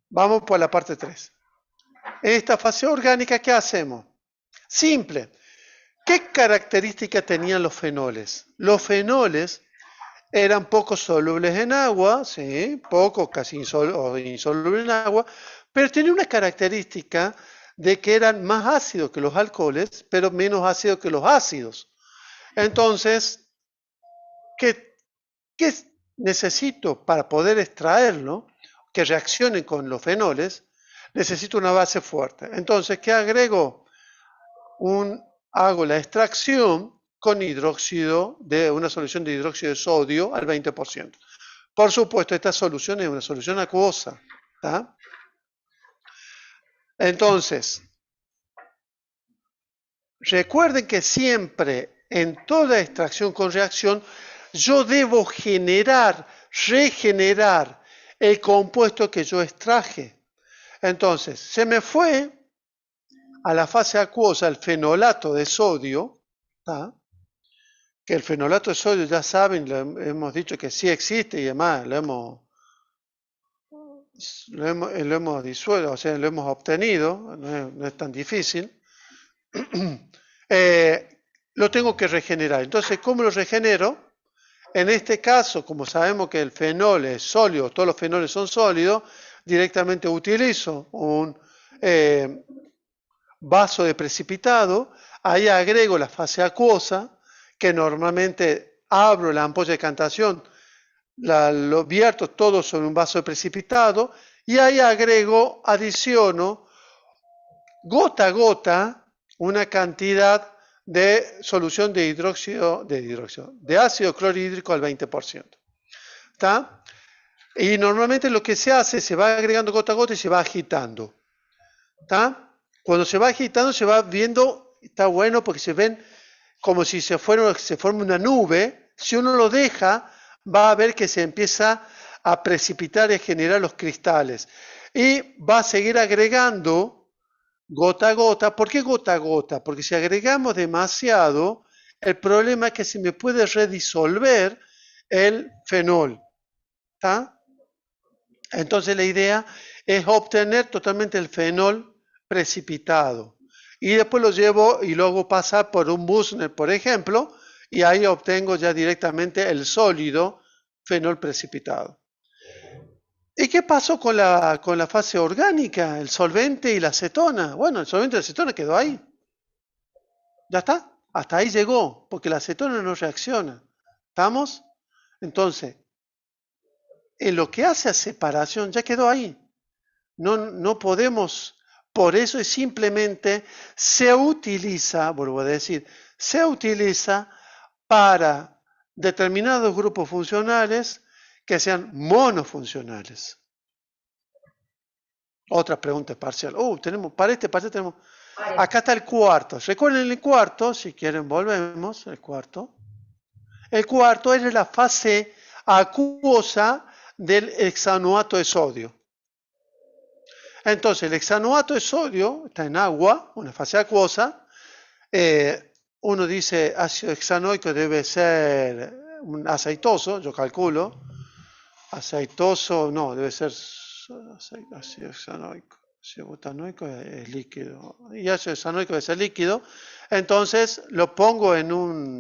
Vamos por la parte 3. En esta fase orgánica, ¿qué hacemos? Simple. ¿Qué características tenían los fenoles? Los fenoles eran poco solubles en agua, sí, poco, casi insolubles en agua, pero tenían una característica de que eran más ácidos que los alcoholes, pero menos ácidos que los ácidos. Entonces, ¿qué necesito para poder extraerlo, que reaccione con los fenoles? necesito una base fuerte. Entonces, ¿qué agrego? Hago la extracción con hidróxido de una solución de hidróxido de sodio al 20%. Por supuesto, esta solución es una solución acuosa. ¿Tá? Entonces, recuerden que siempre en toda extracción con reacción yo debo regenerar el compuesto que yo extraje. Entonces, se me fue a la fase acuosa el fenolato de sodio, ¿tá? Que el fenolato de sodio, ya saben, lo hemos dicho que sí existe y además lo hemos disuelto, o sea, lo hemos obtenido, no es tan difícil. Lo tengo que regenerar. Entonces, ¿cómo lo regenero? En este caso, como sabemos que el fenol es sólido, todos los fenoles son sólidos, directamente utilizo un vaso de precipitado, ahí agrego la fase acuosa, que normalmente abro la ampolla de decantación, lo vierto todo sobre un vaso de precipitado, y ahí adiciono gota a gota una cantidad de solución de ácido clorhídrico al 20%. ¿Está? Y normalmente lo que se hace, se va agregando gota a gota y se va agitando. ¿Está? Cuando se va agitando se va viendo, está bueno porque se ven como si se forma una nube. Si uno lo deja, va a ver que se empieza a precipitar y a generar los cristales. Y va a seguir agregando gota a gota. ¿Por qué gota a gota? Porque si agregamos demasiado, el problema es que se me puede redisolver el fenol. ¿Tá? Entonces la idea es obtener totalmente el fenol precipitado. Y después lo llevo y luego pasar por un Buchner, por ejemplo, y ahí obtengo ya directamente el sólido fenol precipitado. ¿Y qué pasó con la fase orgánica, el solvente y la acetona? Bueno, el solvente y la acetona quedó ahí. Ya está, hasta ahí llegó, porque la acetona no reacciona. ¿Estamos? Entonces, en lo que hace a separación ya quedó ahí. No podemos, por eso es simplemente se utiliza, vuelvo a decir, se utiliza para determinados grupos funcionales que sean monofuncionales. Otra pregunta parcial. Para este parcial tenemos... Acá está el cuarto. Recuerden el cuarto, si quieren volvemos, el cuarto. El cuarto es la fase acuosa del hexanoato de sodio. Entonces, el hexanoato de sodio está en agua, una fase acuosa. Uno dice ácido hexanoico debe ser un aceitoso, yo calculo. Aceitoso, no, debe ser ácido hexanoico. Ácido butanoico es líquido. Y ácido hexanoico debe ser líquido. Entonces, lo pongo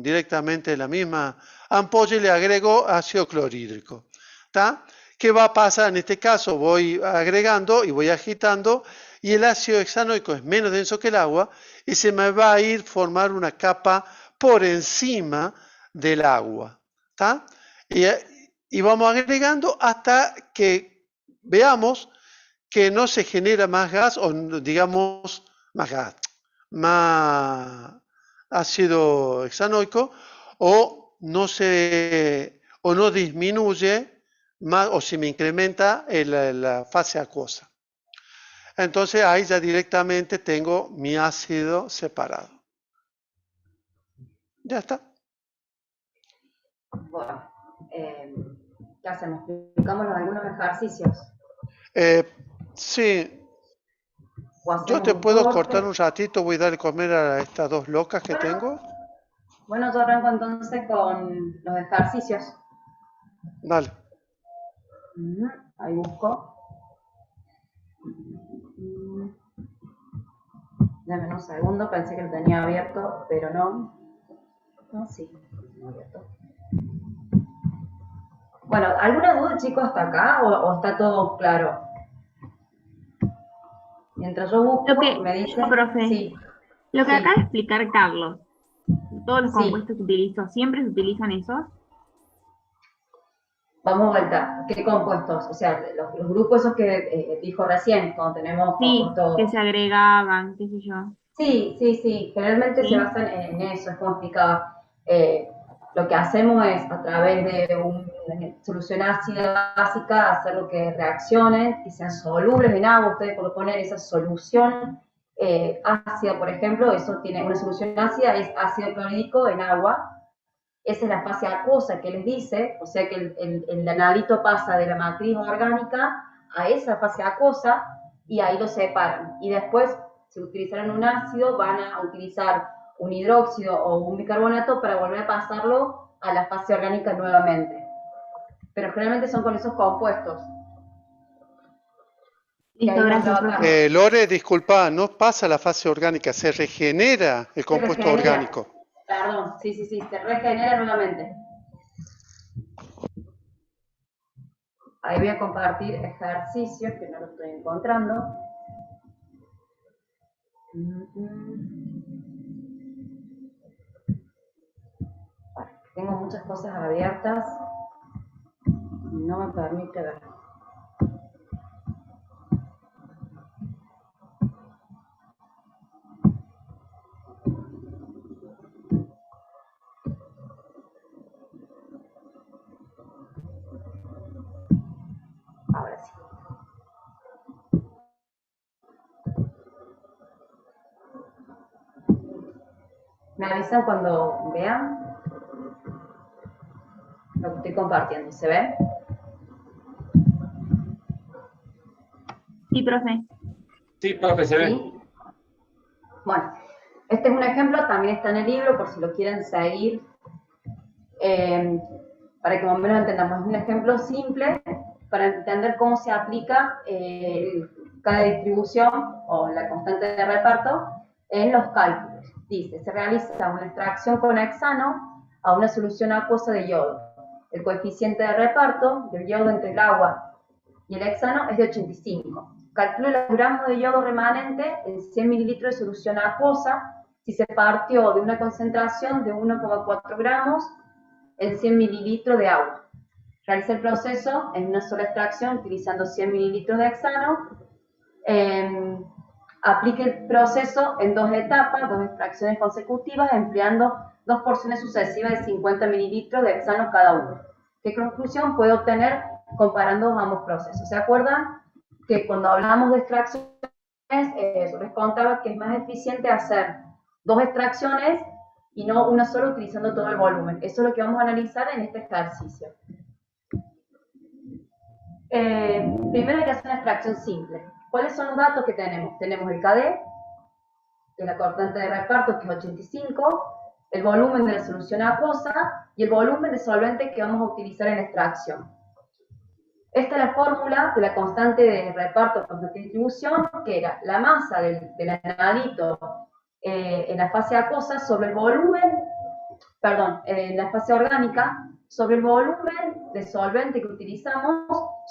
directamente en la misma ampolla y le agrego ácido clorhídrico. ¿Tá? ¿Qué va a pasar? En este caso voy agregando y voy agitando y el ácido hexanoico es menos denso que el agua y se me va a ir formar una capa por encima del agua. ¿Tá? Y vamos agregando hasta que veamos que no se genera más gas o digamos más ácido hexanoico o no disminuye más o se me incrementa la fase acuosa. Entonces ahí ya directamente tengo mi ácido separado. Ya está. Bueno, ¿qué hacemos? ¿Explicamos algunos ejercicios? Sí. Yo te puedo cortar un ratito, voy a dar de comer a estas dos locas que tengo. Bueno, yo arranco entonces con los ejercicios. Dale. Ahí busco. Dame un segundo, pensé que lo tenía abierto, pero no. No, sí, no abierto. Bueno, ¿alguna duda, chicos, hasta acá o está todo claro? Mientras yo busco, me dice... Profe, sí. Lo que acaba de explicar Carlos, todos los Sí. compuestos que utilizo, ¿siempre se utilizan esos? Vamos a vuelta. ¿Qué compuestos? O sea, los grupos esos que dijo recién, cuando tenemos Sí, compuestos. que se agregaban, qué sé yo. Sí. Generalmente Sí. se basan en eso, es como explicaba. Lo que hacemos es, a través de una solución ácida básica, hacer lo que reacciones, que sean solubles en agua. Ustedes cuando ponen esa solución ácida, por ejemplo, eso tiene una solución ácida, es ácido clorhídrico en agua. Esa es la fase acuosa que les dice, o sea que el analito pasa de la matriz orgánica a esa fase acuosa y ahí lo separan. Y después, si utilizaron un ácido, van a utilizar un hidróxido o un bicarbonato para volver a pasarlo a la fase orgánica nuevamente. Pero generalmente son con esos compuestos. Listo, gracias, profe. Lore, disculpa, no pasa la fase orgánica, se regenera el compuesto regenera. orgánico. Perdón, sí, se regenera nuevamente. Ahí voy a compartir ejercicios que no lo estoy encontrando. Tengo muchas cosas abiertas y no me permite ver. Ahora sí. Me avisan cuando vean lo que estoy compartiendo. ¿Se ve? Sí, profe. Sí, profe, se ve. ¿Sí? Bueno, este es un ejemplo, también está en el libro por si lo quieren seguir. Para que más o menos entendamos, es un ejemplo simple para entender cómo se aplica cada distribución o la constante de reparto en los cálculos. Dice, se realiza una extracción con hexano a una solución acuosa de yodo. El coeficiente de reparto del yodo entre el agua y el hexano es de 85. Calculo los gramos de yodo remanente en 100 mililitros de solución acuosa si se partió de una concentración de 1,4 gramos en 100 mililitros de agua. Realiza el proceso en una sola extracción utilizando 100 mililitros de hexano. Aplique el proceso en dos etapas, dos extracciones consecutivas, empleando dos porciones sucesivas de 50 mililitros de hexano cada uno. ¿Qué conclusión puede obtener comparando ambos procesos? ¿Se acuerdan que cuando hablamos de extracciones, les contaba que es más eficiente hacer dos extracciones y no una sola utilizando todo el volumen? Eso es lo que vamos a analizar en este ejercicio. Primero hay que hacer una extracción simple. ¿Cuáles son los datos que tenemos? Tenemos el KD, que es la constante de reparto, que es 85, el volumen de la solución acuosa y el volumen de solvente que vamos a utilizar en la extracción. Esta es la fórmula de la constante de reparto, constante de distribución, que era la masa del analito en la fase acuosa sobre el volumen, en la fase orgánica, sobre el volumen de solvente que utilizamos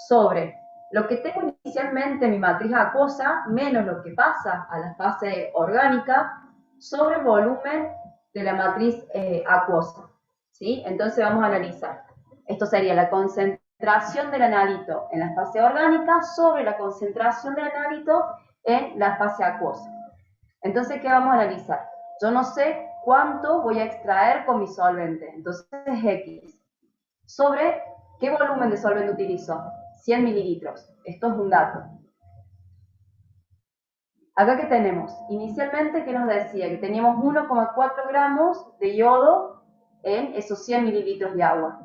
sobre lo que tengo inicialmente en mi matriz acuosa, menos lo que pasa a la fase orgánica, sobre el volumen de la matriz acuosa. ¿Sí? Entonces vamos a analizar. Esto sería la concentración del analito en la fase orgánica sobre la concentración del analito en la fase acuosa. Entonces, ¿qué vamos a analizar? Yo no sé cuánto voy a extraer con mi solvente. Entonces, X. ¿Sobre qué volumen de solvente utilizo? 100 mililitros. Esto es un dato. Acá que tenemos, inicialmente, ¿qué nos decía? Que teníamos 1,4 gramos de yodo en esos 100 mililitros de agua.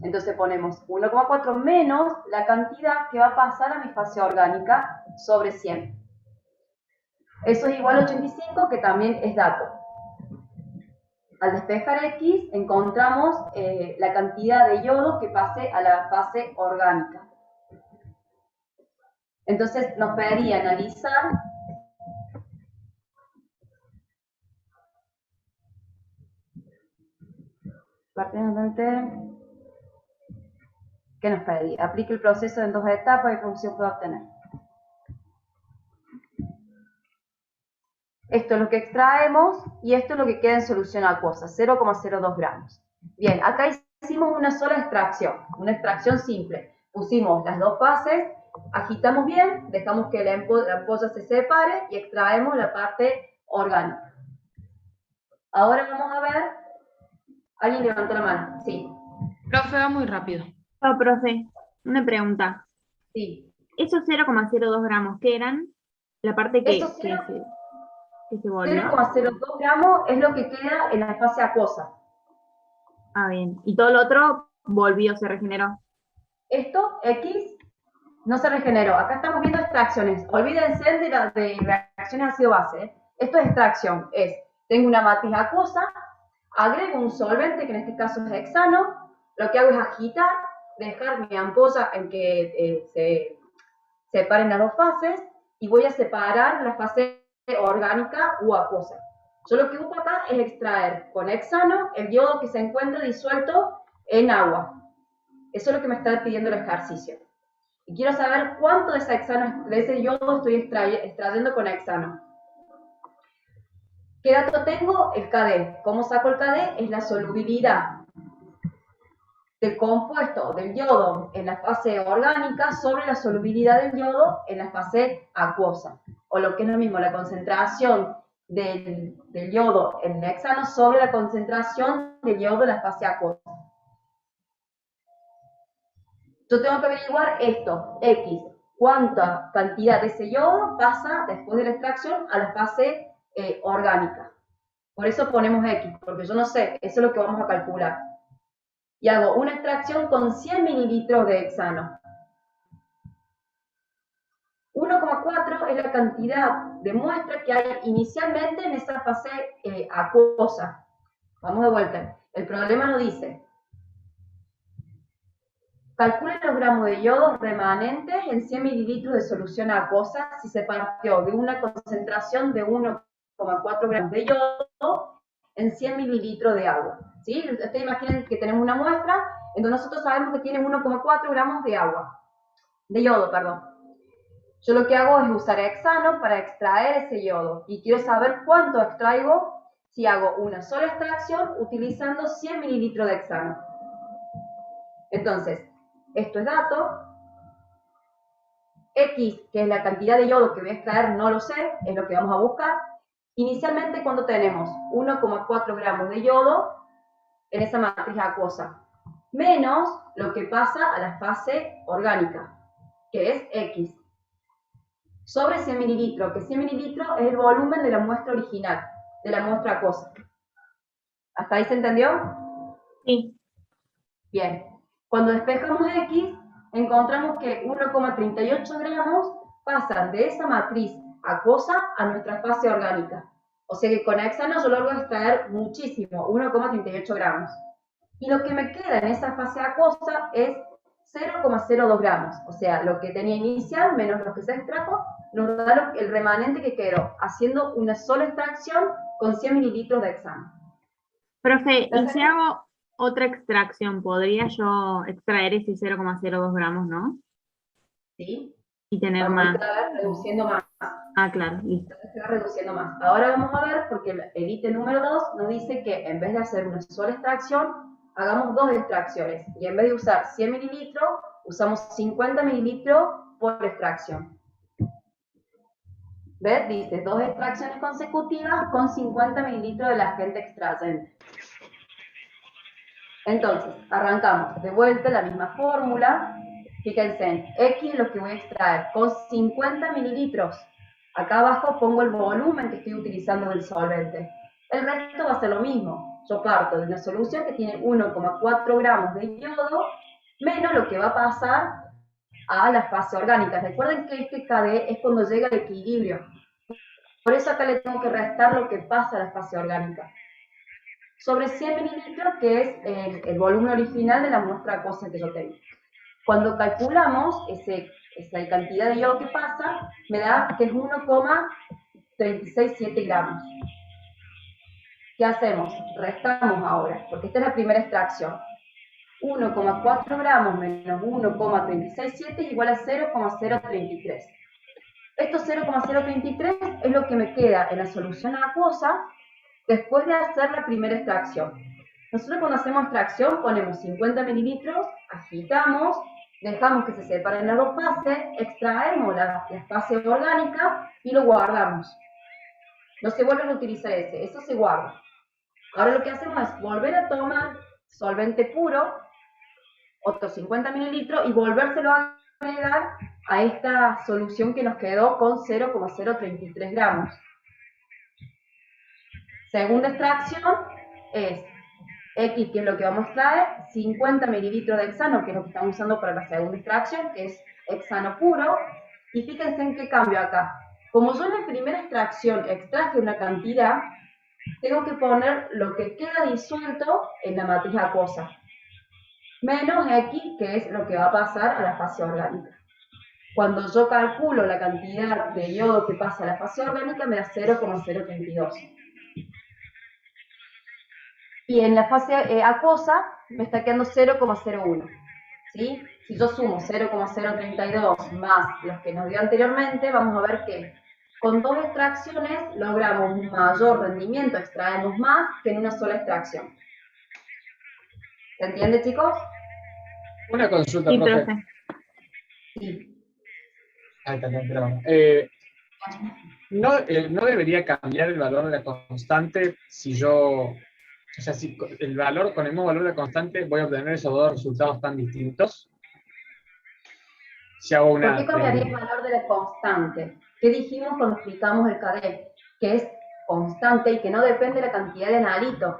Entonces ponemos 1,4 menos la cantidad que va a pasar a mi fase orgánica sobre 100. Eso es igual a 85, que también es dato. Al despejar X, encontramos la cantidad de yodo que pase a la fase orgánica. Entonces nos pediría analizar ¿qué nos pediría? Aplique el proceso en dos etapas y qué conclusión puede obtener. Esto es lo que extraemos y esto es lo que queda en solución acuosa, 0,02 gramos. Bien, acá hay hicimos una sola extracción, una extracción simple. Pusimos las dos fases, agitamos bien, dejamos que la ampolla se separe y extraemos la parte orgánica. Ahora vamos a ver, ¿alguien levantó la mano? Sí, Profe, va muy rápido. Oh, profe, una pregunta. sí. Esos 0,02 gramos, ¿qué eran? La parte que Esos se volvió. 0,02 gramos es lo que queda en la fase acuosa. Ah, bien. Y todo lo otro volvió, se regeneró. Esto, X, no se regeneró. Acá estamos viendo extracciones. Olvídense de reacciones ácido-base. ¿Eh? Esto es extracción. Tengo una matriz acuosa, agrego un solvente, que en este caso es hexano. Lo que hago es agitar, dejar mi ampolla en que se separen las dos fases y voy a separar la fase orgánica u acuosa. Yo lo que busco acá es extraer con hexano el yodo que se encuentra disuelto en agua. Eso es lo que me está pidiendo el ejercicio. Y quiero saber cuánto de ese yodo estoy extrayendo con hexano. ¿Qué dato tengo? El KD. ¿Cómo saco el KD? Es la solubilidad del compuesto del yodo en la fase orgánica sobre la solubilidad del yodo en la fase acuosa. O lo que es lo mismo, la concentración del yodo en hexano sobre la concentración del yodo en la fase acuosa. Yo tengo que averiguar esto, X, cuánta cantidad de ese yodo pasa después de la extracción a la fase orgánica. Por eso ponemos X, porque yo no sé, eso es lo que vamos a calcular. Y hago una extracción con 100 mililitros de hexano. 1,4 es la cantidad de muestra que hay inicialmente en esa fase acuosa. Vamos de vuelta. El problema nos dice: calcule los gramos de yodo remanentes en 100 mililitros de solución acuosa si se partió de una concentración de 1,4 gramos de yodo en 100 mililitros de agua. ¿Sí? Ustedes imaginen que tenemos una muestra en donde nosotros sabemos que tiene 1,4 gramos de yodo, perdón. Yo lo que hago es usar hexano para extraer ese yodo y quiero saber cuánto extraigo si hago una sola extracción utilizando 100 mililitros de hexano. Entonces, esto es dato. X, que es la cantidad de yodo que voy a extraer, no lo sé, es lo que vamos a buscar. Inicialmente, cuando tenemos 1,4 gramos de yodo en esa matriz acuosa, menos lo que pasa a la fase orgánica, que es X, sobre 100 mililitros, que 100 mililitros es el volumen de la muestra original, de la muestra acuosa. ¿Hasta ahí se entendió? Sí. Bien. Cuando despejamos X, encontramos que 1,38 gramos pasan de esa matriz acuosa a nuestra fase orgánica. O sea que con hexano yo logro extraer muchísimo, 1,38 gramos. Y lo que me queda en esa fase acuosa es 0,02 gramos. O sea, lo que tenía inicial menos lo que se extrajo, nos da el remanente que quedó, haciendo una sola extracción con 100 mililitros de hexano. Profe, y si hago otra extracción, ¿podría yo extraer ese 0,02 gramos, no? ¿Sí? Y tener Vamos más. a estar reduciendo más. Ah, claro, listo. Se va reduciendo más. Ahora vamos a ver, porque el ítem número 2 nos dice que en vez de hacer una sola extracción, hagamos dos extracciones. Y en vez de usar 100 mililitros, usamos 50 mililitros por extracción. ¿Ves? Dice, dos extracciones consecutivas con 50 mililitros de la agente extrayente. Entonces, arrancamos de vuelta la misma fórmula. Fíjense en X lo que voy a extraer con 50 mililitros. Acá abajo pongo el volumen que estoy utilizando del solvente. El resto va a ser lo mismo. Yo parto de una solución que tiene 1,4 gramos de yodo menos lo que va a pasar a la fase orgánica. Recuerden que este KD es cuando llega al equilibrio. Por eso acá le tengo que restar lo que pasa a la fase orgánica. Sobre 100 mililitros, que es el volumen original de la muestra acuosa que yo tengo. Cuando calculamos esa cantidad de yodo que pasa, me da que es 1,367 gramos. ¿Qué hacemos? Restamos ahora, porque esta es la primera extracción. 1,4 gramos menos 1,367 es igual a 0,033. Estos 0,033 es lo que me queda en la solución acuosa después de hacer la primera extracción. Nosotros cuando hacemos extracción ponemos 50 mililitros, agitamos, dejamos que se separen las dos fases, extraemos la fase orgánica y lo guardamos. No se vuelve a utilizar eso se guarda. Ahora lo que hacemos es volver a tomar solvente puro, otros 50 mililitros, y volvérselo a agregar a esta solución que nos quedó con 0,033 gramos. Segunda extracción es X, que es lo que vamos a extraer, 50 mililitros de hexano, que es lo que estamos usando para la segunda extracción, que es hexano puro, y fíjense en qué cambio acá. Como yo en la primera extracción extraje una cantidad, tengo que poner lo que queda disuelto en la matriz acuosa, menos X, que es lo que va a pasar a la fase orgánica. Cuando yo calculo la cantidad de yodo que pasa a la fase orgánica, me da 0,032. Y en la fase acuosa me está quedando 0,01. ¿Sí? Si yo sumo 0,032 más los que nos dio anteriormente, vamos a ver que con dos extracciones logramos un mayor rendimiento, extraemos más que en una sola extracción. ¿Se entiende, chicos? Una consulta, Sí, profe. profe. Sí. Ahí está, perdón. ¿No debería cambiar el valor de la constante si yo, o sea, si con el mismo valor de la constante voy a obtener esos dos resultados tan distintos? Si hago ¿Por qué cambiaría el valor de la constante? ¿Qué dijimos cuando explicamos el KD? Que es constante y que no depende de la cantidad de analito.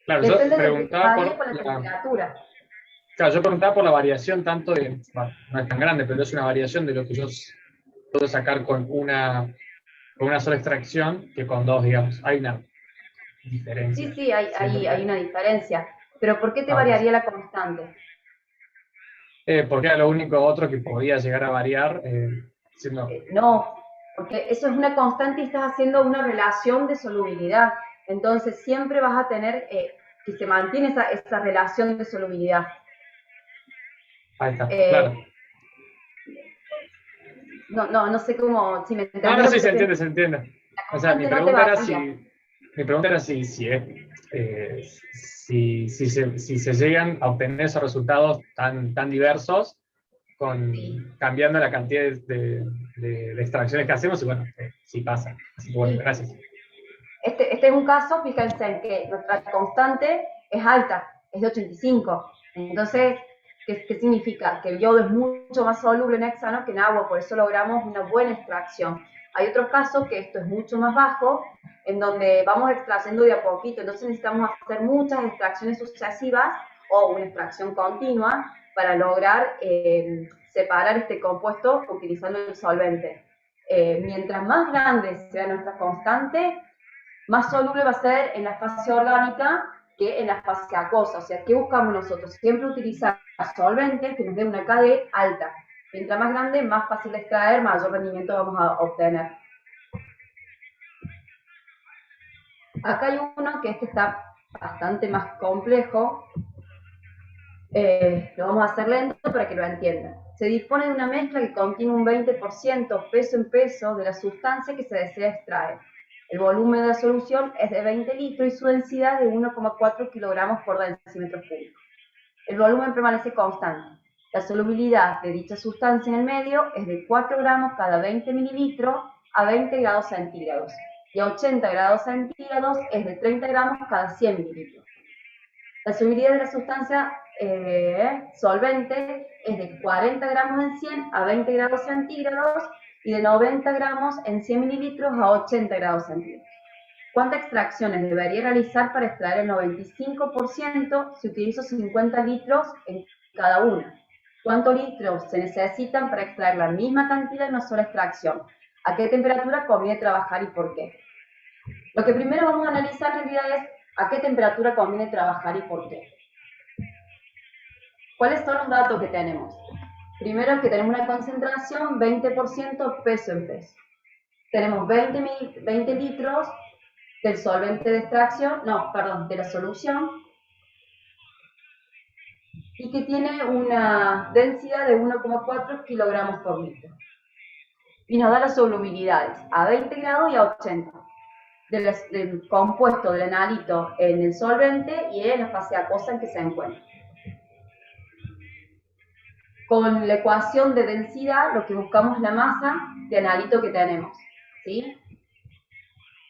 Claro, yo Depende de preguntaba por por la la, temperatura. claro, yo preguntaba por la variación tanto de, bueno, no es tan grande, pero es una variación de lo que yo puedo sacar con una sola extracción que con dos, digamos. Hay una diferencia. Sí, hay una diferencia. Pero ¿por qué te Ah, variaría la constante? Porque era lo único otro que podía llegar a variar, siendo... No, porque eso es una constante y estás haciendo una relación de solubilidad. Entonces siempre vas a tener que se mantiene esa relación de solubilidad. Ahí está, claro. No sé cómo, si me No, entendés. no, sí, se entiende. O sea, mi pregunta era si se llegan a obtener esos resultados tan diversos cambiando la cantidad de extracciones que hacemos, y bueno, sí pasa. Así que bueno, gracias. Este es un caso, fíjense, en que nuestra constante es alta, es de 85. Entonces, ¿qué significa? Que el yodo es mucho más soluble en hexano que en agua, por eso logramos una buena extracción. Hay otros casos que esto es mucho más bajo, en donde vamos extrayendo de a poquito, entonces necesitamos hacer muchas extracciones sucesivas o una extracción continua para lograr separar este compuesto utilizando el solvente. Mientras más grande sea nuestra constante, más soluble va a ser en la fase orgánica que en la fase acuosa. O sea, ¿qué buscamos nosotros? Siempre utilizar solventes que nos den una KD alta. Mientras más grande, más fácil de extraer, mayor rendimiento vamos a obtener. Acá hay uno que está bastante más complejo. Lo vamos a hacer lento para que lo entiendan. Se dispone de una mezcla que contiene un 20% peso en peso de la sustancia que se desea extraer. El volumen de la solución es de 20 litros y su densidad de 1,4 kilogramos por decímetro cúbico. El volumen permanece constante. La solubilidad de dicha sustancia en el medio es de 4 gramos cada 20 mililitros a 20 grados centígrados y a 80 grados centígrados es de 30 gramos cada 100 mililitros. La solubilidad de la sustancia solvente es de 40 gramos en 100 a 20 grados centígrados y de 90 gramos en 100 mililitros a 80 grados centígrados. ¿Cuántas extracciones debería realizar para extraer el 95% si utilizo 50 litros en cada una? ¿Cuántos litros se necesitan para extraer la misma cantidad en una sola extracción? ¿A qué temperatura conviene trabajar y por qué? Lo que primero vamos a analizar en realidad es a qué temperatura conviene trabajar y por qué. ¿Cuáles son los datos que tenemos? Primero que tenemos una concentración 20% peso en peso. Tenemos 20 litros del solvente de extracción, de la solución, y que tiene una densidad de 1,4 kilogramos por litro. Y nos da las solubilidades a 20 grados y a 80. del compuesto del analito en el solvente y en la fase acuosa en que se encuentra. Con la ecuación de densidad, lo que buscamos es la masa de analito que tenemos, ¿sí?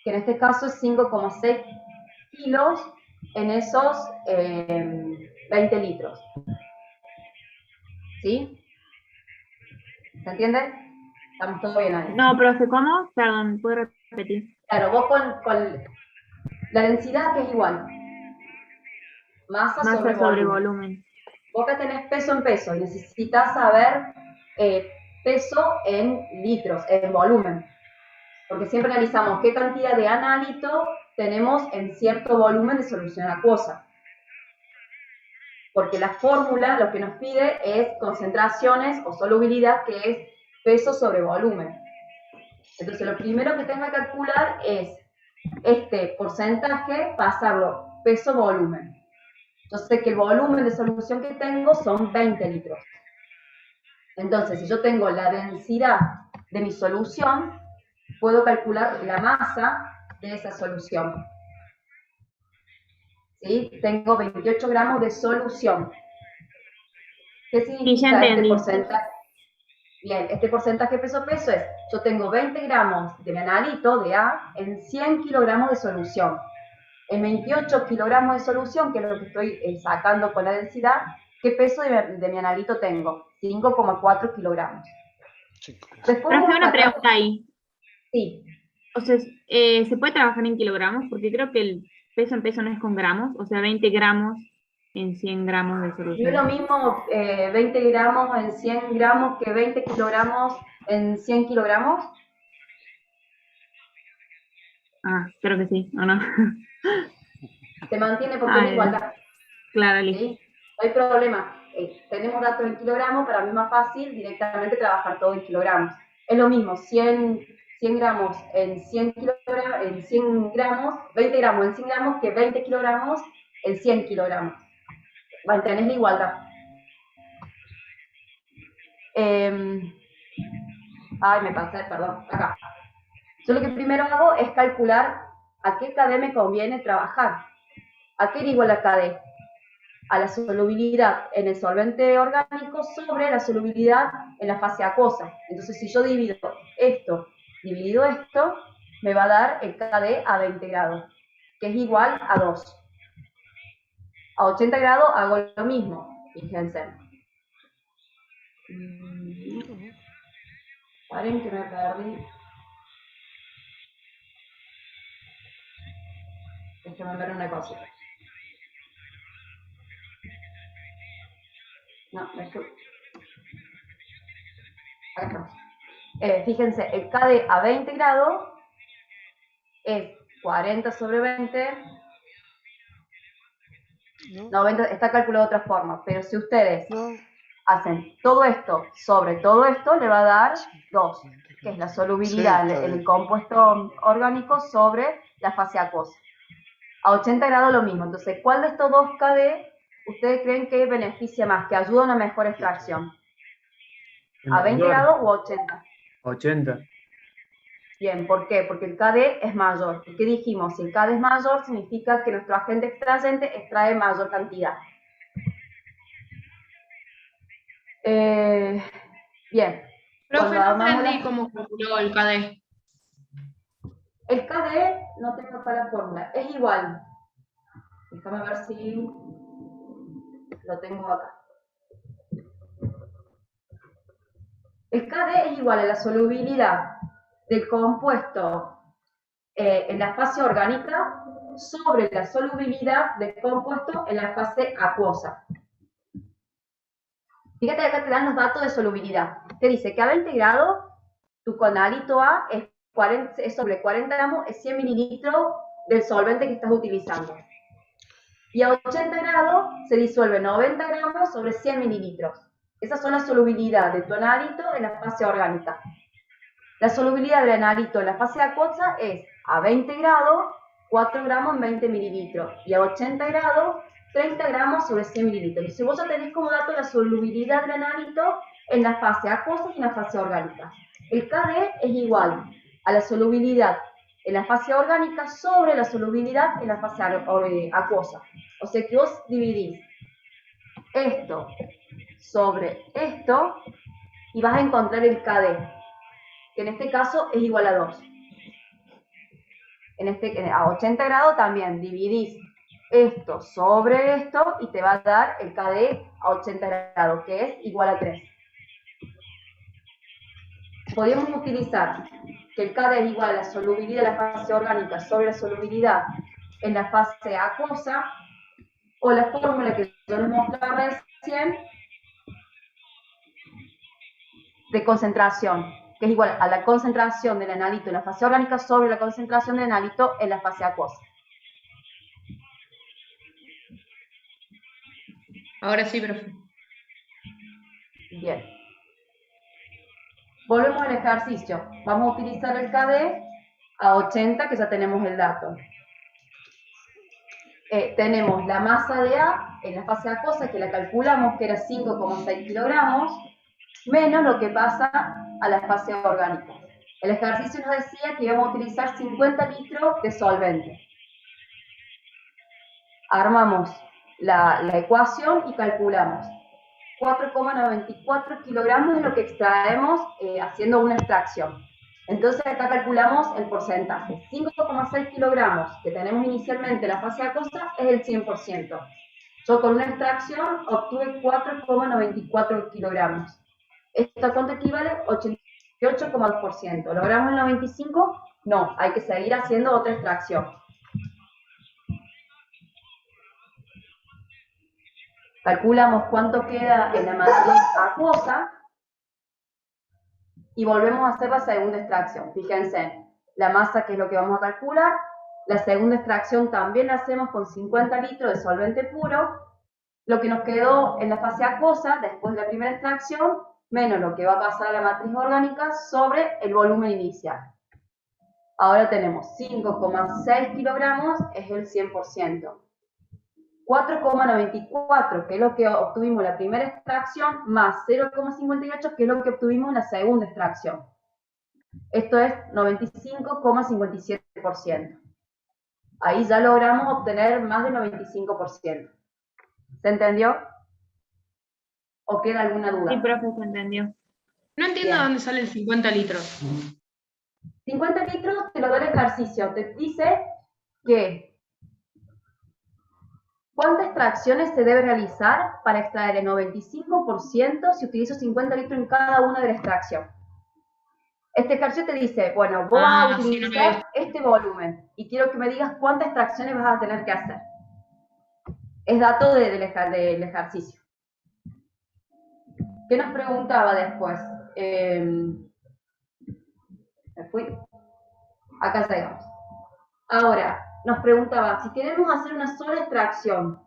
Que en este caso es 5,6 kilos en esos 20 litros. ¿Sí? ¿Se entiende? ¿Estamos todos bien ahí? No, profe, ¿cómo? Perdón, ¿puedo repetir? Claro, vos con la densidad que es igual. Masa sobre volumen. Vos acá tenés peso en peso y necesitas saber peso en litros, en volumen. Porque siempre analizamos qué cantidad de analito tenemos en cierto volumen de solución acuosa. Porque la fórmula lo que nos pide es concentraciones o solubilidad, que es peso sobre volumen. Entonces lo primero que tengo que calcular es este porcentaje, pasarlo peso-volumen. Yo sé que el volumen de solución que tengo son 20 litros. Entonces, si yo tengo la densidad de mi solución, puedo calcular la masa de esa solución. ¿Sí? Tengo 28 gramos de solución. ¿Qué significa este porcentaje? Bien, este porcentaje peso-peso es, yo tengo 20 gramos de mi analito, de A, en 100 kilogramos de solución. En 28 kilogramos de solución, que es lo que estoy sacando con la densidad, ¿qué peso de mi analito tengo? 5,4 kilogramos. Pero hace una pregunta ahí. Sí. O sea, ¿se puede trabajar en kilogramos? Porque creo que el peso en peso no es con gramos, o sea, 20 gramos en 100 gramos de solución. ¿No es lo mismo 20 gramos en 100 gramos que 20 kilogramos en 100 kilogramos? Ah, creo que sí, ¿o no? Se mantiene porque es igualdad. Claro, listo. ¿Sí? No hay problema. Tenemos datos en kilogramos, para mí es más fácil directamente trabajar todo en kilogramos. Es lo mismo, 100 gramos en 100 kilogramos, en 100 gramos, 20 gramos en 100 gramos que 20 kilogramos en 100 kilogramos. Mantenés la igualdad. Ay, me pasé, perdón, acá. Yo lo que primero hago es calcular a qué KD me conviene trabajar. ¿A qué era igual a KD? A la solubilidad en el solvente orgánico sobre la solubilidad en la fase acuosa. Entonces, si yo divido esto, me va a dar el KD a 20 grados, que es igual a 2. A 80 grados hago lo mismo, fíjense. Paren que me perdí. Déjenme ver una cosa. No, me fui. Acá estamos. Fíjense, el KD a 20 grados es 40 sobre 20. No, 20 está calculado de otra forma, pero si ustedes hacen todo esto sobre todo esto, le va a dar 2, que es la solubilidad en el compuesto orgánico sobre la fase acuosa. A 80 grados lo mismo. Entonces, ¿cuál de estos dos KD ustedes creen que beneficia más, que ayuda a una mejor extracción? ¿A 20 grados u 80? 80. Bien, ¿por qué? Porque el KD es mayor. ¿Y qué dijimos? Si el KD es mayor, significa que nuestro agente extrayente extrae mayor cantidad. Bien. Profe, no entendí cómo calculó el KD. El KD, no tengo acá la fórmula, es igual. Déjame ver si lo tengo acá. El KD es igual a la solubilidad del compuesto en la fase orgánica sobre la solubilidad del compuesto en la fase acuosa. Fíjate que acá te dan los datos de solubilidad. Te dice que a 20 grados tu conalito A es sobre 40 gramos, es 100 mililitros del solvente que estás utilizando. Y a 80 grados se disuelve 90 gramos sobre 100 mililitros. Esas son las solubilidades de tu analito en la fase orgánica. La solubilidad del analito en la fase acuosa es a 20 grados, 4 gramos en 20 mililitros. Y a 80 grados, 30 gramos sobre 100 mililitros. Entonces vos ya tenés como dato la solubilidad del analito en la fase acuosa y en la fase orgánica. El KD es igual a la solubilidad en la fase orgánica sobre la solubilidad en la fase acuosa. O sea que vos dividís esto sobre esto y vas a encontrar el KD, que en este caso es igual a 2. A 80 grados también dividís esto sobre esto y te va a dar el KD a 80 grados, que es igual a 3. Podemos utilizar que el KD es igual a la solubilidad de la fase orgánica sobre la solubilidad en la fase acuosa, o la fórmula que yo les mostraba recién de concentración, que es igual a la concentración del analito en la fase orgánica sobre la concentración del analito en la fase acuosa. Ahora sí, profe. Bien. Volvemos al ejercicio. Vamos a utilizar el KD a 80, que ya tenemos el dato. Tenemos la masa de A en la fase acuosa, que la calculamos, que era 5,6 kilogramos, menos lo que pasa a la fase orgánica. El ejercicio nos decía que íbamos a utilizar 50 litros de solvente. Armamos la ecuación y calculamos. 4,94 kilogramos es lo que extraemos haciendo una extracción. Entonces acá calculamos el porcentaje. 5,6 kilogramos que tenemos inicialmente en la fase acuosa es el 100%. Yo con una extracción obtuve 4,94 kilogramos. ¿Esto a cuánto equivale? 88,2%. ¿Logramos el 95%? No, hay que seguir haciendo otra extracción. Calculamos cuánto queda en la matriz acuosa y volvemos a hacer la segunda extracción. Fíjense, la masa, que es lo que vamos a calcular. La segunda extracción también la hacemos con 50 litros de solvente puro. Lo que nos quedó en la fase acuosa, después de la primera extracción, menos lo que va a pasar a la matriz orgánica sobre el volumen inicial. Ahora tenemos 5,6 kilogramos, es el 100%. 4,94, que es lo que obtuvimos en la primera extracción, más 0,58, que es lo que obtuvimos en la segunda extracción. Esto es 95,57%. Ahí ya logramos obtener más del 95%. ¿Se entendió? ¿O queda alguna duda? Sí, profe, se entendió. No entiendo Bien. dónde salen 50 litros. 50 litros te lo da el ejercicio. Te dice que ¿cuántas extracciones se debe realizar para extraer el 95% si utilizo 50 litros en cada una de la extracción? Este ejercicio te dice, bueno, vos vas a sí, utilizar este volumen y quiero que me digas cuántas extracciones vas a tener que hacer. Es dato del ejercicio. ¿Qué nos preguntaba después? Me fui. Acá llegamos. Ahora, nos preguntaba, si queremos hacer una sola extracción,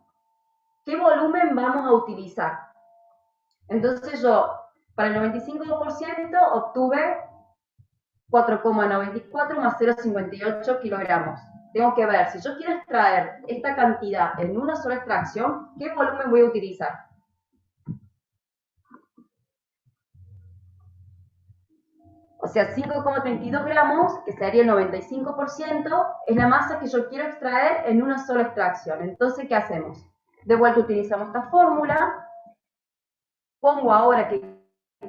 ¿qué volumen vamos a utilizar? Entonces yo, para el 95% obtuve 4,94 más 0,58 kilogramos. Tengo que ver, si yo quiero extraer esta cantidad en una sola extracción, ¿qué volumen voy a utilizar? O sea, 5,32 gramos, que sería el 95%, es la masa que yo quiero extraer en una sola extracción. Entonces, ¿qué hacemos? De vuelta utilizamos esta fórmula. Pongo ahora que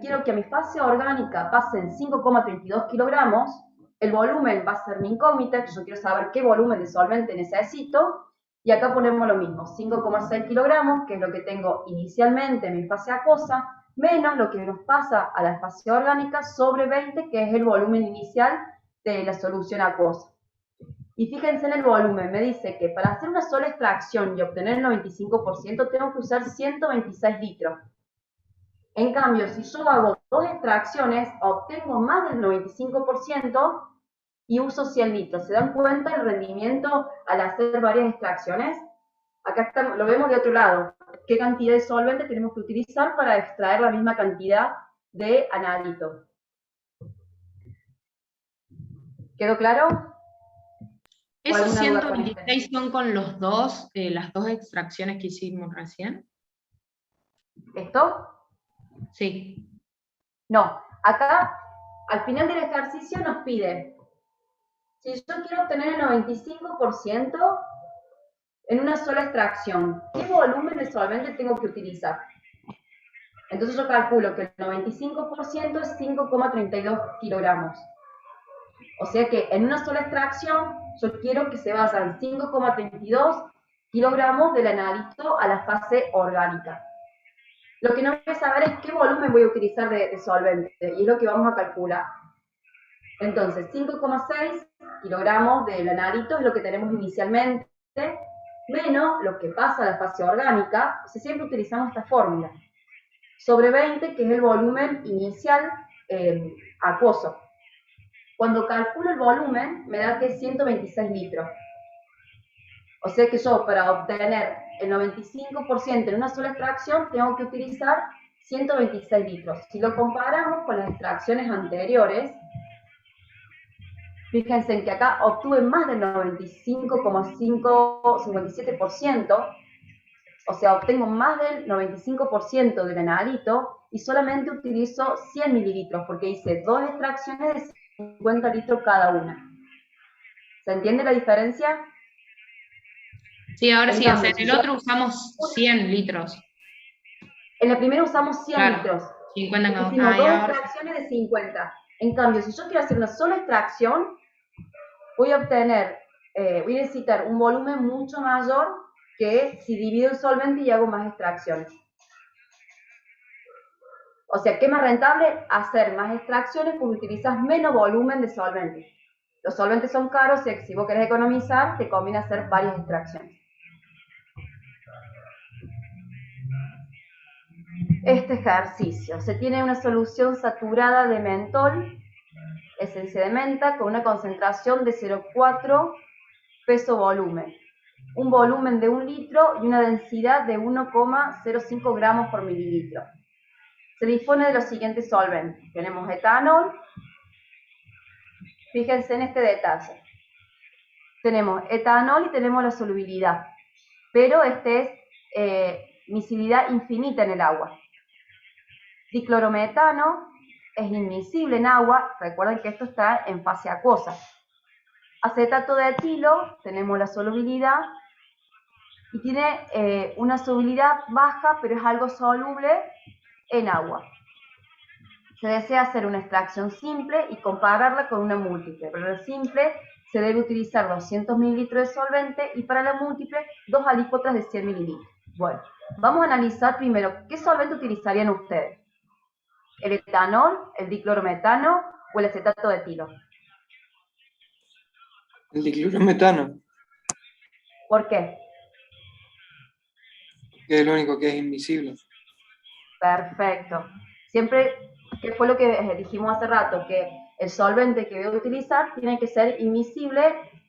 quiero que a mi fase orgánica pasen 5,32 kilogramos. El volumen va a ser mi incógnita, que yo quiero saber qué volumen de solvente necesito. Y acá ponemos lo mismo, 5,6 kilogramos, que es lo que tengo inicialmente en mi fase acuosa, menos lo que nos pasa a la fase orgánica sobre 20, que es el volumen inicial de la solución acuosa. Y fíjense en el volumen, me dice que para hacer una sola extracción y obtener el 95% tengo que usar 126 litros. En cambio, si yo hago dos extracciones, obtengo más del 95% y uso 100 litros. ¿Se dan cuenta el rendimiento al hacer varias extracciones? Acá lo vemos de otro lado. ¿Qué cantidad de solvente tenemos que utilizar para extraer la misma cantidad de analito? ¿Quedó claro? ¿Esos ¿Alguna duda con 126 son con los dos, las dos extracciones que hicimos recién? ¿Esto? Sí. No. Acá, al final del ejercicio nos pide Si yo quiero obtener el 95% en una sola extracción, ¿qué volumen de solvente tengo que utilizar? Entonces yo calculo que el 95% es 5,32 kilogramos. O sea que en una sola extracción yo quiero que se vayan 5,32 kilogramos del analito a la fase orgánica. Lo que no voy a saber es qué volumen voy a utilizar de solvente, y es lo que vamos a calcular. Entonces, 5,6 kilogramos del analito es lo que tenemos inicialmente, menos lo que pasa a la fase orgánica, o sea, siempre utilizamos esta fórmula, sobre 20, que es el volumen inicial acuoso. Cuando calculo el volumen, me da que es 126 litros. O sea que yo, para obtener el 95% en una sola extracción, tengo que utilizar 126 litros. Si lo comparamos con las extracciones anteriores, fíjense en que acá obtuve más del 95,57%, o sea, obtengo más del 95% del analito y solamente utilizo 100 mililitros, porque hice 2 extracciones de 50 litros cada una. ¿Se entiende la diferencia? Sí, ahora sí, o sea, en si el yo- otro usamos 100 litros. En la primera usamos 100 Claro, litros. 50 Hicimos con dos ahora. extracciones de 50. En cambio, si yo quiero hacer una sola extracción, voy a necesitar un volumen mucho mayor que si divido el solvente y hago más extracciones. O sea, ¿qué es más rentable? Hacer más extracciones porque utilizas menos volumen de solvente. Los solventes son caros, y si vos querés economizar, te conviene hacer varias extracciones. Este ejercicio. Se tiene una solución saturada de mentol, esencia de menta, con una concentración de 0,4 peso-volumen. Un volumen de 1 litro y una densidad de 1,05 gramos por mililitro. Se dispone de los siguientes solventes. Tenemos etanol. Fíjense en este detalle. Tenemos etanol y tenemos la solubilidad, pero este es miscibilidad infinita en el agua. Diclorometano es inmiscible en agua, recuerden que esto está en fase acuosa. Acetato de etilo, tenemos la solubilidad, y tiene una solubilidad baja, pero es algo soluble en agua. Se desea hacer una extracción simple y compararla con una múltiple. Para la simple se debe utilizar 200 mililitros de solvente y para la múltiple 2 alícuotas de 100 mililitros. Bueno, vamos a analizar primero qué solvente utilizarían ustedes. ¿El etanol, el diclorometano o el acetato de etilo? El diclorometano, ¿Por qué? que es lo único que es invisible. Perfecto. Siempre, que fue lo que dijimos hace rato, que el solvente que voy a utilizar tiene que ser inmiscible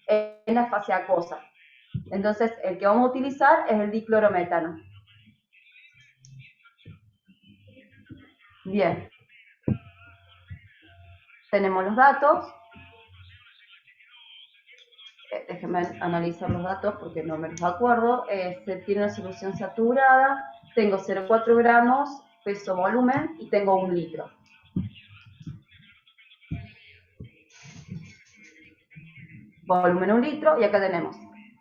en la fase acuosa. Entonces, el que vamos a utilizar es el diclorometano. Bien. Tenemos los datos. Déjenme analizar los datos porque no me los acuerdo. Se tiene una solución saturada. Tengo 0,4 gramos, peso volumen y tengo 1 litro. Volumen 1 litro y acá tenemos.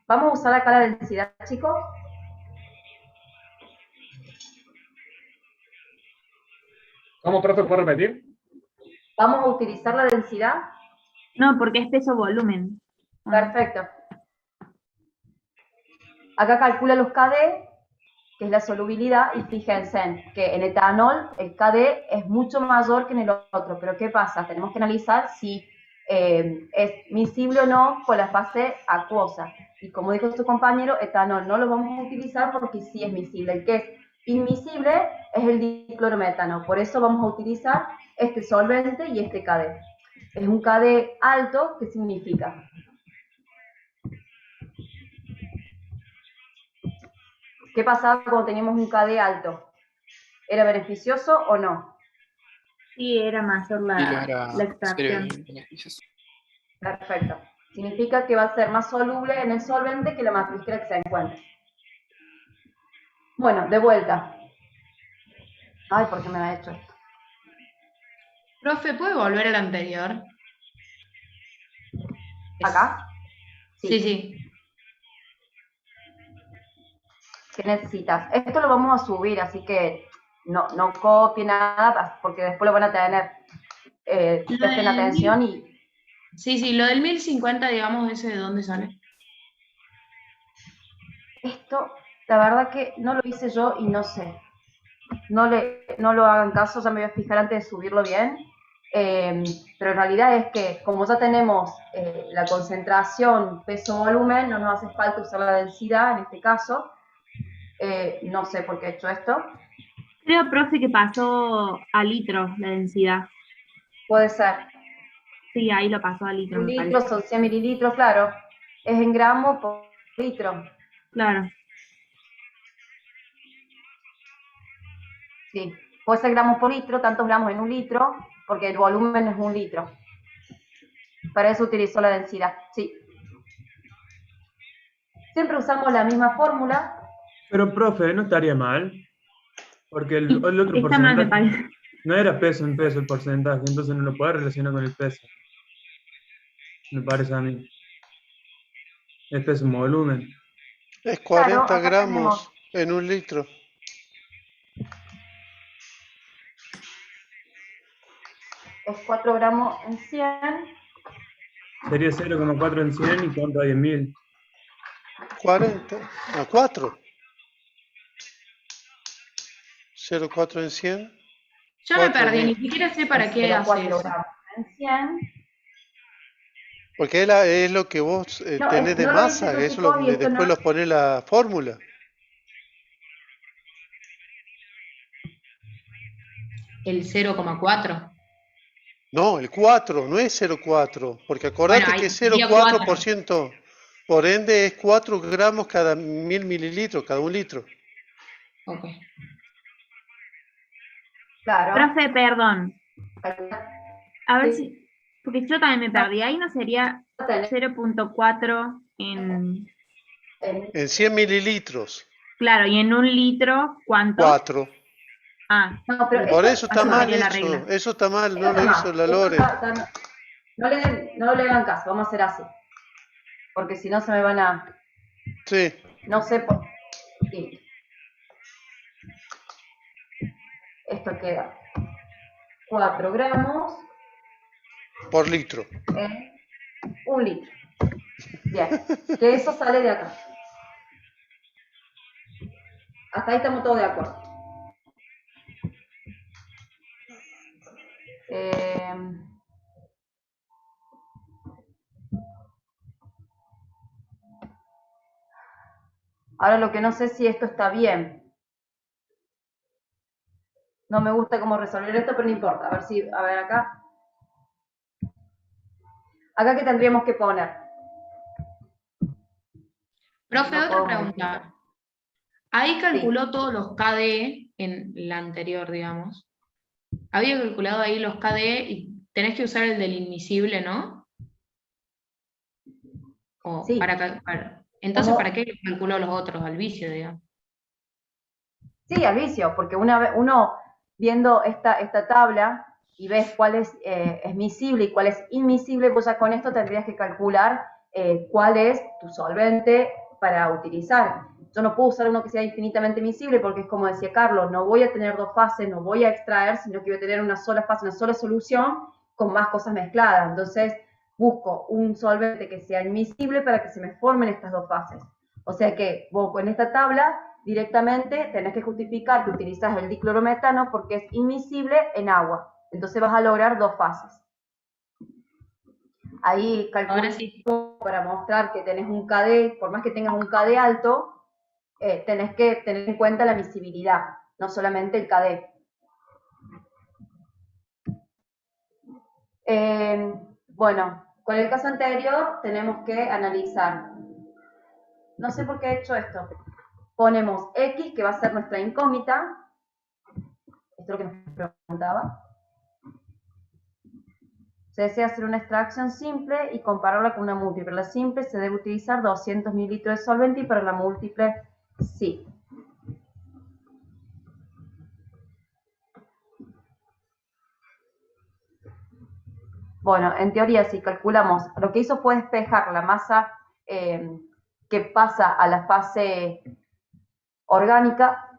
Vamos a usar acá la densidad, chicos. ¿Cómo, profe, puede repetir? Vamos a utilizar la densidad. No, porque es peso-volumen. Perfecto. Acá calcula los KD, que es la solubilidad, y fíjense que en etanol el KD es mucho mayor que en el otro, pero ¿qué pasa? Tenemos que analizar si es miscible o no con la fase acuosa. Y como dijo su compañero, etanol no lo vamos a utilizar porque sí es miscible. El que es inmiscible es el diclorometano, por eso vamos a utilizar este solvente y este KD. Es un KD alto, ¿qué significa? ¿Qué pasaba cuando teníamos un KD alto? ¿Era beneficioso o no? Sí, era mayor la extracción. Perfecto. Significa que va a ser más soluble en el solvente que la matriz que se encuentre. Bueno, de vuelta. Ay, ¿por qué me ha hecho esto? Profe, ¿puede volver al anterior? ¿Acá? Sí, sí. ¿Qué necesitas? Esto lo vamos a subir, así que no copien nada, porque después lo van a tener. Lo Presten del atención 1000 y Sí, sí, lo del 1050, digamos, ¿ese de dónde sale? esto, la verdad que no lo hice yo y no sé. No lo hagan caso, ya me voy a fijar antes de subirlo bien. Pero en realidad es que como ya tenemos la concentración, peso, volumen, no nos hace falta usar la densidad en este caso. No sé por qué he hecho esto. Creo, profe, que pasó a litros la densidad. Puede ser. Sí, ahí lo pasó a litros, Un me litro parece. son 100 mililitros, claro. Es en gramos por litro. Claro. Sí. Puede ser gramos por litro, tantos gramos en un litro, porque el volumen es 1 litro. Para eso utilizó la densidad, sí. Siempre usamos la misma fórmula. Pero, profe, no estaría mal, porque el otro Está mal, me porcentaje parece. no era peso en peso el porcentaje, entonces no lo puede relacionar con el peso, me parece a mí. Es peso en volumen. Es Claro, 40 acá tenemos, gramos en 1 litro. es 4 gramos en 100. Sería 0,4 en 100 y cuánto hay en 1000. 40 a 4. 0,4 en 100. Ya me 4 en perdí, ni 1000. siquiera sé Es para qué hace 0,4 eso. gramos en 100. Porque es lo que vos No, tenés de no lo hice masa, yo, que eso chicos, y esto después no. los pone la fórmula. El 0,4. No, el 4, no es 0,4, porque Bueno, acordate que ahí es sería 4. 0,4%, por ende es 4 gramos cada 1000 mililitros, cada 1 litro. Ok. Claro. Profe, perdón. A ver Sí. si. Porque yo también me perdí. Ahí no sería 0,4 en. En 100 mililitros, Claro, y en un litro, ¿cuánto? 4. Ah, No, pero Por esto eso está mal sería la hecho, regla. eso está mal, esto no lo está hizo mal. la Esto Lore. no le hagan caso, vamos a hacer así. Porque si no se me van a. Sí, No sé por. Sí. Esto queda 4 gramos por litro. en 1 litro. Bien, que eso sale de acá. Hasta ahí estamos todos de acuerdo. Ahora lo que no sé si esto está bien. No me gusta cómo resolver esto, pero no importa. A ver acá. Acá que tendríamos que poner. Profe, No otra puedo pregunta. Ahí Sí. calculó todos los KDE en la anterior, digamos. Había calculado ahí los KDE y tenés que usar el del invisible, ¿no? O Sí. Entonces, Como- ¿para qué calculó los otros? Al vicio, digamos. Sí, al vicio, porque uno viendo esta tabla y ves cuál es miscible y cuál es inmiscible, pues ya con esto tendrías que calcular cuál es tu solvente para utilizar. Yo no puedo usar uno que sea infinitamente miscible porque es como decía Carlos, no voy a tener dos fases, no voy a extraer, sino que voy a tener una sola fase, una sola solución con más cosas mezcladas. Entonces busco un solvente que sea inmiscible para que se me formen estas dos fases. O sea que vos con esta tabla directamente tenés que justificar que utilizas el diclorometano porque es inmiscible en agua. Entonces vas a lograr dos fases. Ahí calculo Ahora sí. para mostrar que tenés un KD, por más que tengas un KD alto, tenés que tener en cuenta la miscibilidad, no solamente el KD. Bueno, con el caso anterior tenemos que analizar. No sé por qué he hecho esto. Ponemos X, que va a ser nuestra incógnita. Esto es lo que nos preguntaba. Se desea hacer una extracción simple y compararla con una múltiple. La simple se debe utilizar 200 mililitros de solvente y para la múltiple sí. Bueno, en teoría, si calculamos, lo que hizo fue despejar la masa que pasa a la fase orgánica.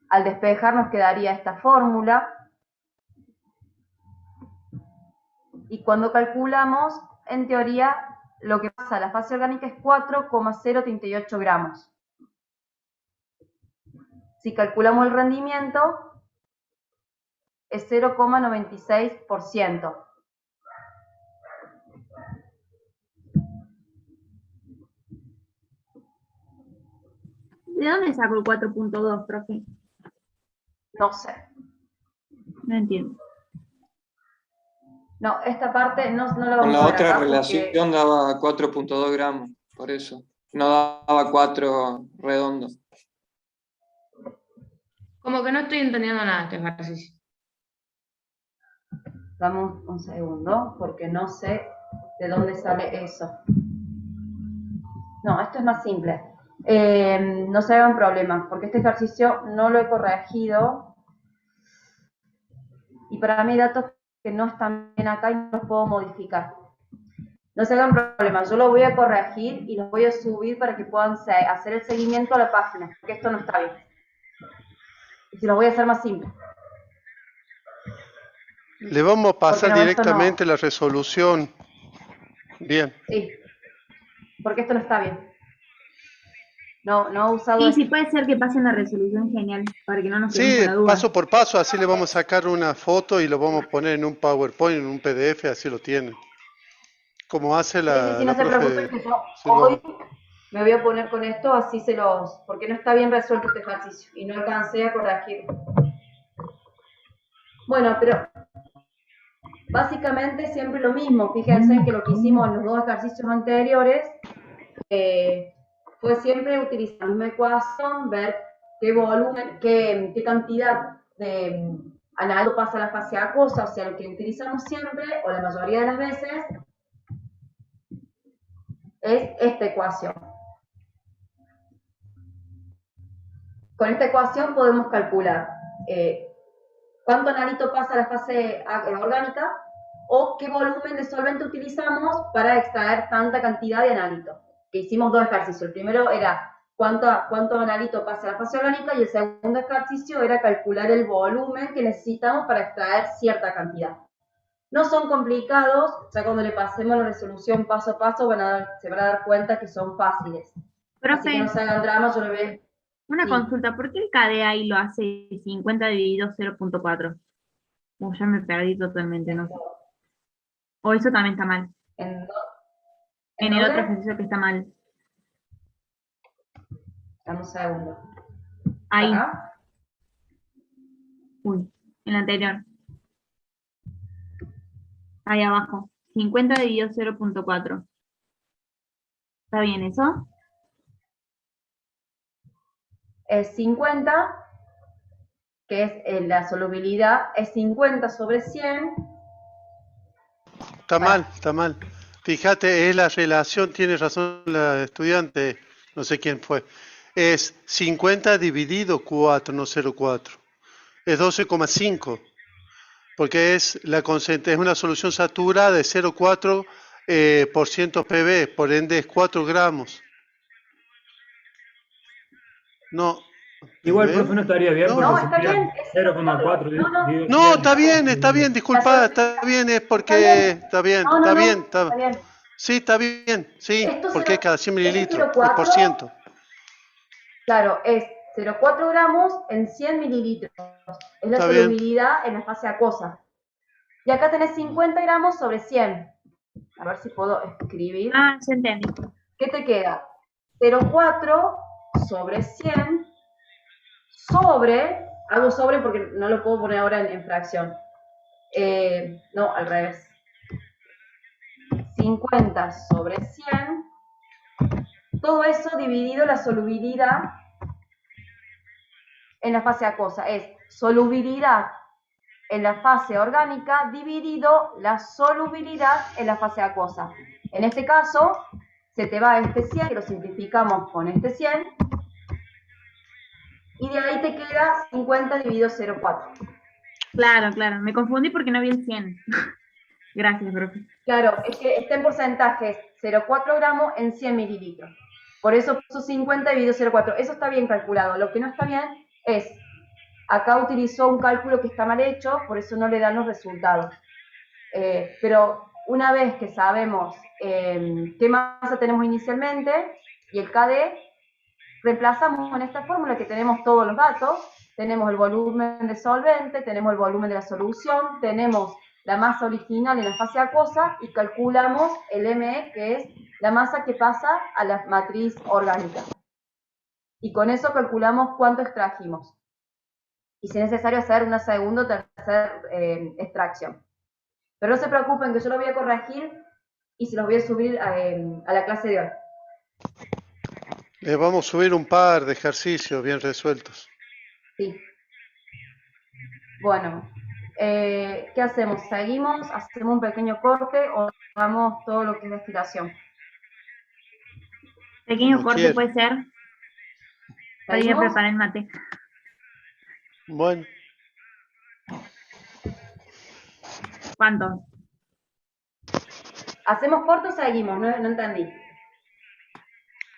Al despejar nos quedaría esta fórmula. Y cuando calculamos, en teoría, lo que pasa a la fase orgánica es 4,038 gramos. Si calculamos el rendimiento, es 0,96%. ¿De dónde sacó el 4.2, profe? No sé. No entiendo. No, esta parte no la Con vamos la a ver otra acá porque relación daba 4.2 gramos, por eso. No daba 4 redondo. Como que no estoy entendiendo nada de este ejercicio. dame un segundo, porque no sé de dónde sale eso. No, esto es más simple. No se hagan problemas, porque este ejercicio no lo he corregido. Y para mí hay datos que no están bien acá y no los puedo modificar. No se hagan problemas, yo lo voy a corregir y los voy a subir para que puedan hacer el seguimiento a la página, porque esto no está bien. Y se los voy a hacer más simple. Le vamos a pasar Porque no, esto directamente la resolución. Bien. Sí, porque esto no está bien. No he usado Sí, esto. sí, puede ser que pasen la resolución, genial, para que no nos quedemos Sí, con la duda. paso por paso, así le vamos a sacar una foto y lo vamos a poner en un PowerPoint, en un PDF, así lo tienen. Como hace Sí, la no se profe preocupen que yo Silvana. hoy me voy a poner con esto, así porque no está bien resuelto este ejercicio y no alcancé a corregirlo. Bueno, pero básicamente siempre lo mismo. Fíjense que lo que hicimos en los dos ejercicios anteriores fue siempre utilizar la misma ecuación, ver qué volumen, qué cantidad de analito pasa a la fase acuosa, o sea, lo que utilizamos siempre, o la mayoría de las veces, es esta ecuación. Con esta ecuación podemos calcular cuánto analito pasa a la fase orgánica o qué volumen de solvente utilizamos para extraer tanta cantidad de analito. Que hicimos dos ejercicios. El primero era cuánto analito pasa a la fase orgánica y el segundo ejercicio era calcular el volumen que necesitamos para extraer cierta cantidad. No son complicados, ya cuando le pasemos la resolución paso a paso se van a dar cuenta que son fáciles. Profe, Así que no se hagan drama, yo lo veo. una Sí. consulta, ¿por qué el KD ahí lo hace 50 dividido 0.4? Ya me perdí totalmente, ¿no? O eso también está mal. ¿En En el dónde? otro ejercicio que está mal. Dame un segundo. Ahí. ¿Acá? Uy, en la anterior. Ahí abajo. 50 dividido 0.4. ¿Está bien eso? Es 50, que es la solubilidad, es 50 sobre 100. Está mal, está mal. Fíjate, es la relación, tiene razón la estudiante, no sé quién fue. Es 50 dividido 4, no 0,4. Es 12,5. Porque es una solución saturada de 0,4 por ciento PB, por ende es 4 gramos. No. Igual, profe, no estaría bien porque No, está sería bien. 0,4. No, está bien, disculpa, está bien, es porque está bien, No, está no, bien, está bien. sí, está bien, sí, Esto porque es cada 100 mililitros, es 0,4, por ciento. Claro, es 0,4 gramos en 100 mililitros. Es la Está bien. solubilidad en la fase acuosa. Y acá tenés 50 gramos sobre 100. A ver si puedo escribir. Ah, se entendí. ¿Qué te queda? 0,4 sobre 100 sobre, hago sobre porque no lo puedo poner ahora en fracción. No, al revés. 50 sobre 100. Todo eso dividido la solubilidad en la fase acuosa. Es solubilidad en la fase orgánica dividido la solubilidad en la fase acuosa. En este caso, se te va este 100, que lo simplificamos con este 100, y de ahí te queda 50 dividido 0,4. Claro, claro. Me confundí porque no vi el 100. Gracias, profe. Claro, es que está en porcentajes 0,4 gramos en 100 mililitros. Por eso puso 50 dividido 0,4. Eso está bien calculado. Lo que no está bien es, acá utilizó un cálculo que está mal hecho, por eso no le dan los resultados. Pero una vez que sabemos qué masa tenemos inicialmente y el KD, reemplazamos en esta fórmula que tenemos todos los datos. Tenemos el volumen de solvente, tenemos el volumen de la solución, tenemos la masa original en la fase acuosa y calculamos el ME, que es la masa que pasa a la matriz orgánica. Y con eso calculamos cuánto extrajimos. Y si es necesario hacer una segunda o tercera extracción. Pero no se preocupen que yo lo voy a corregir y se los voy a subir a la clase de hoy. Les vamos a subir un par de ejercicios bien resueltos. Sí. Bueno, ¿qué hacemos? ¿Seguimos? ¿Hacemos un pequeño corte o hagamos todo lo que es destilación? Pequeño Como corte quiera. puede ser. Para ir a ¿Seguimos? preparar el mate. Bueno, ¿Cuánto? ¿Hacemos corte o seguimos? No entendí.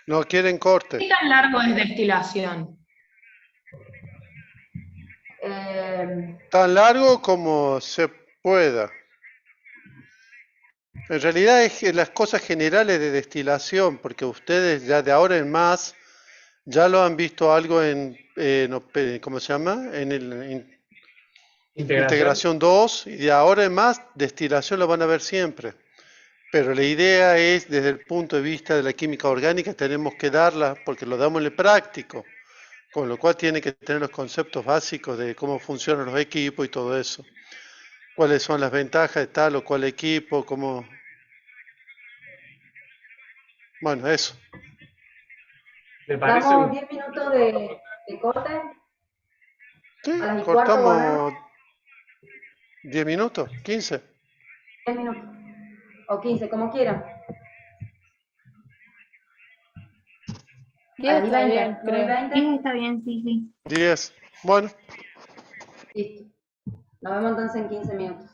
no quieren ¿Qué corte. tan largo es destilación? Tan largo como se pueda. En realidad es que las cosas generales de destilación, porque ustedes ya de ahora en más ya lo han visto algo en ¿cómo se llama? En el integración 2 y de ahora en más destilación lo van a ver siempre. Pero la idea es desde el punto de vista de la química orgánica tenemos que darla porque lo damos en el práctico, con lo cual tiene que tener los conceptos básicos de cómo funcionan los equipos y todo eso. Cuáles son las ventajas de tal o cual equipo, cómo... Bueno, eso. ¿Le parece? ¿Damos 10 minutos de corte? Sí, A las y cuarto cortamos 10 minutos, 15. 10 minutos. O 15, como quieran. Diez A las y está 20, bien, 9 y creo. 20. Sí, está bien, sí, sí. 10. Bueno. Listo. Nos vemos entonces en 15 minutos.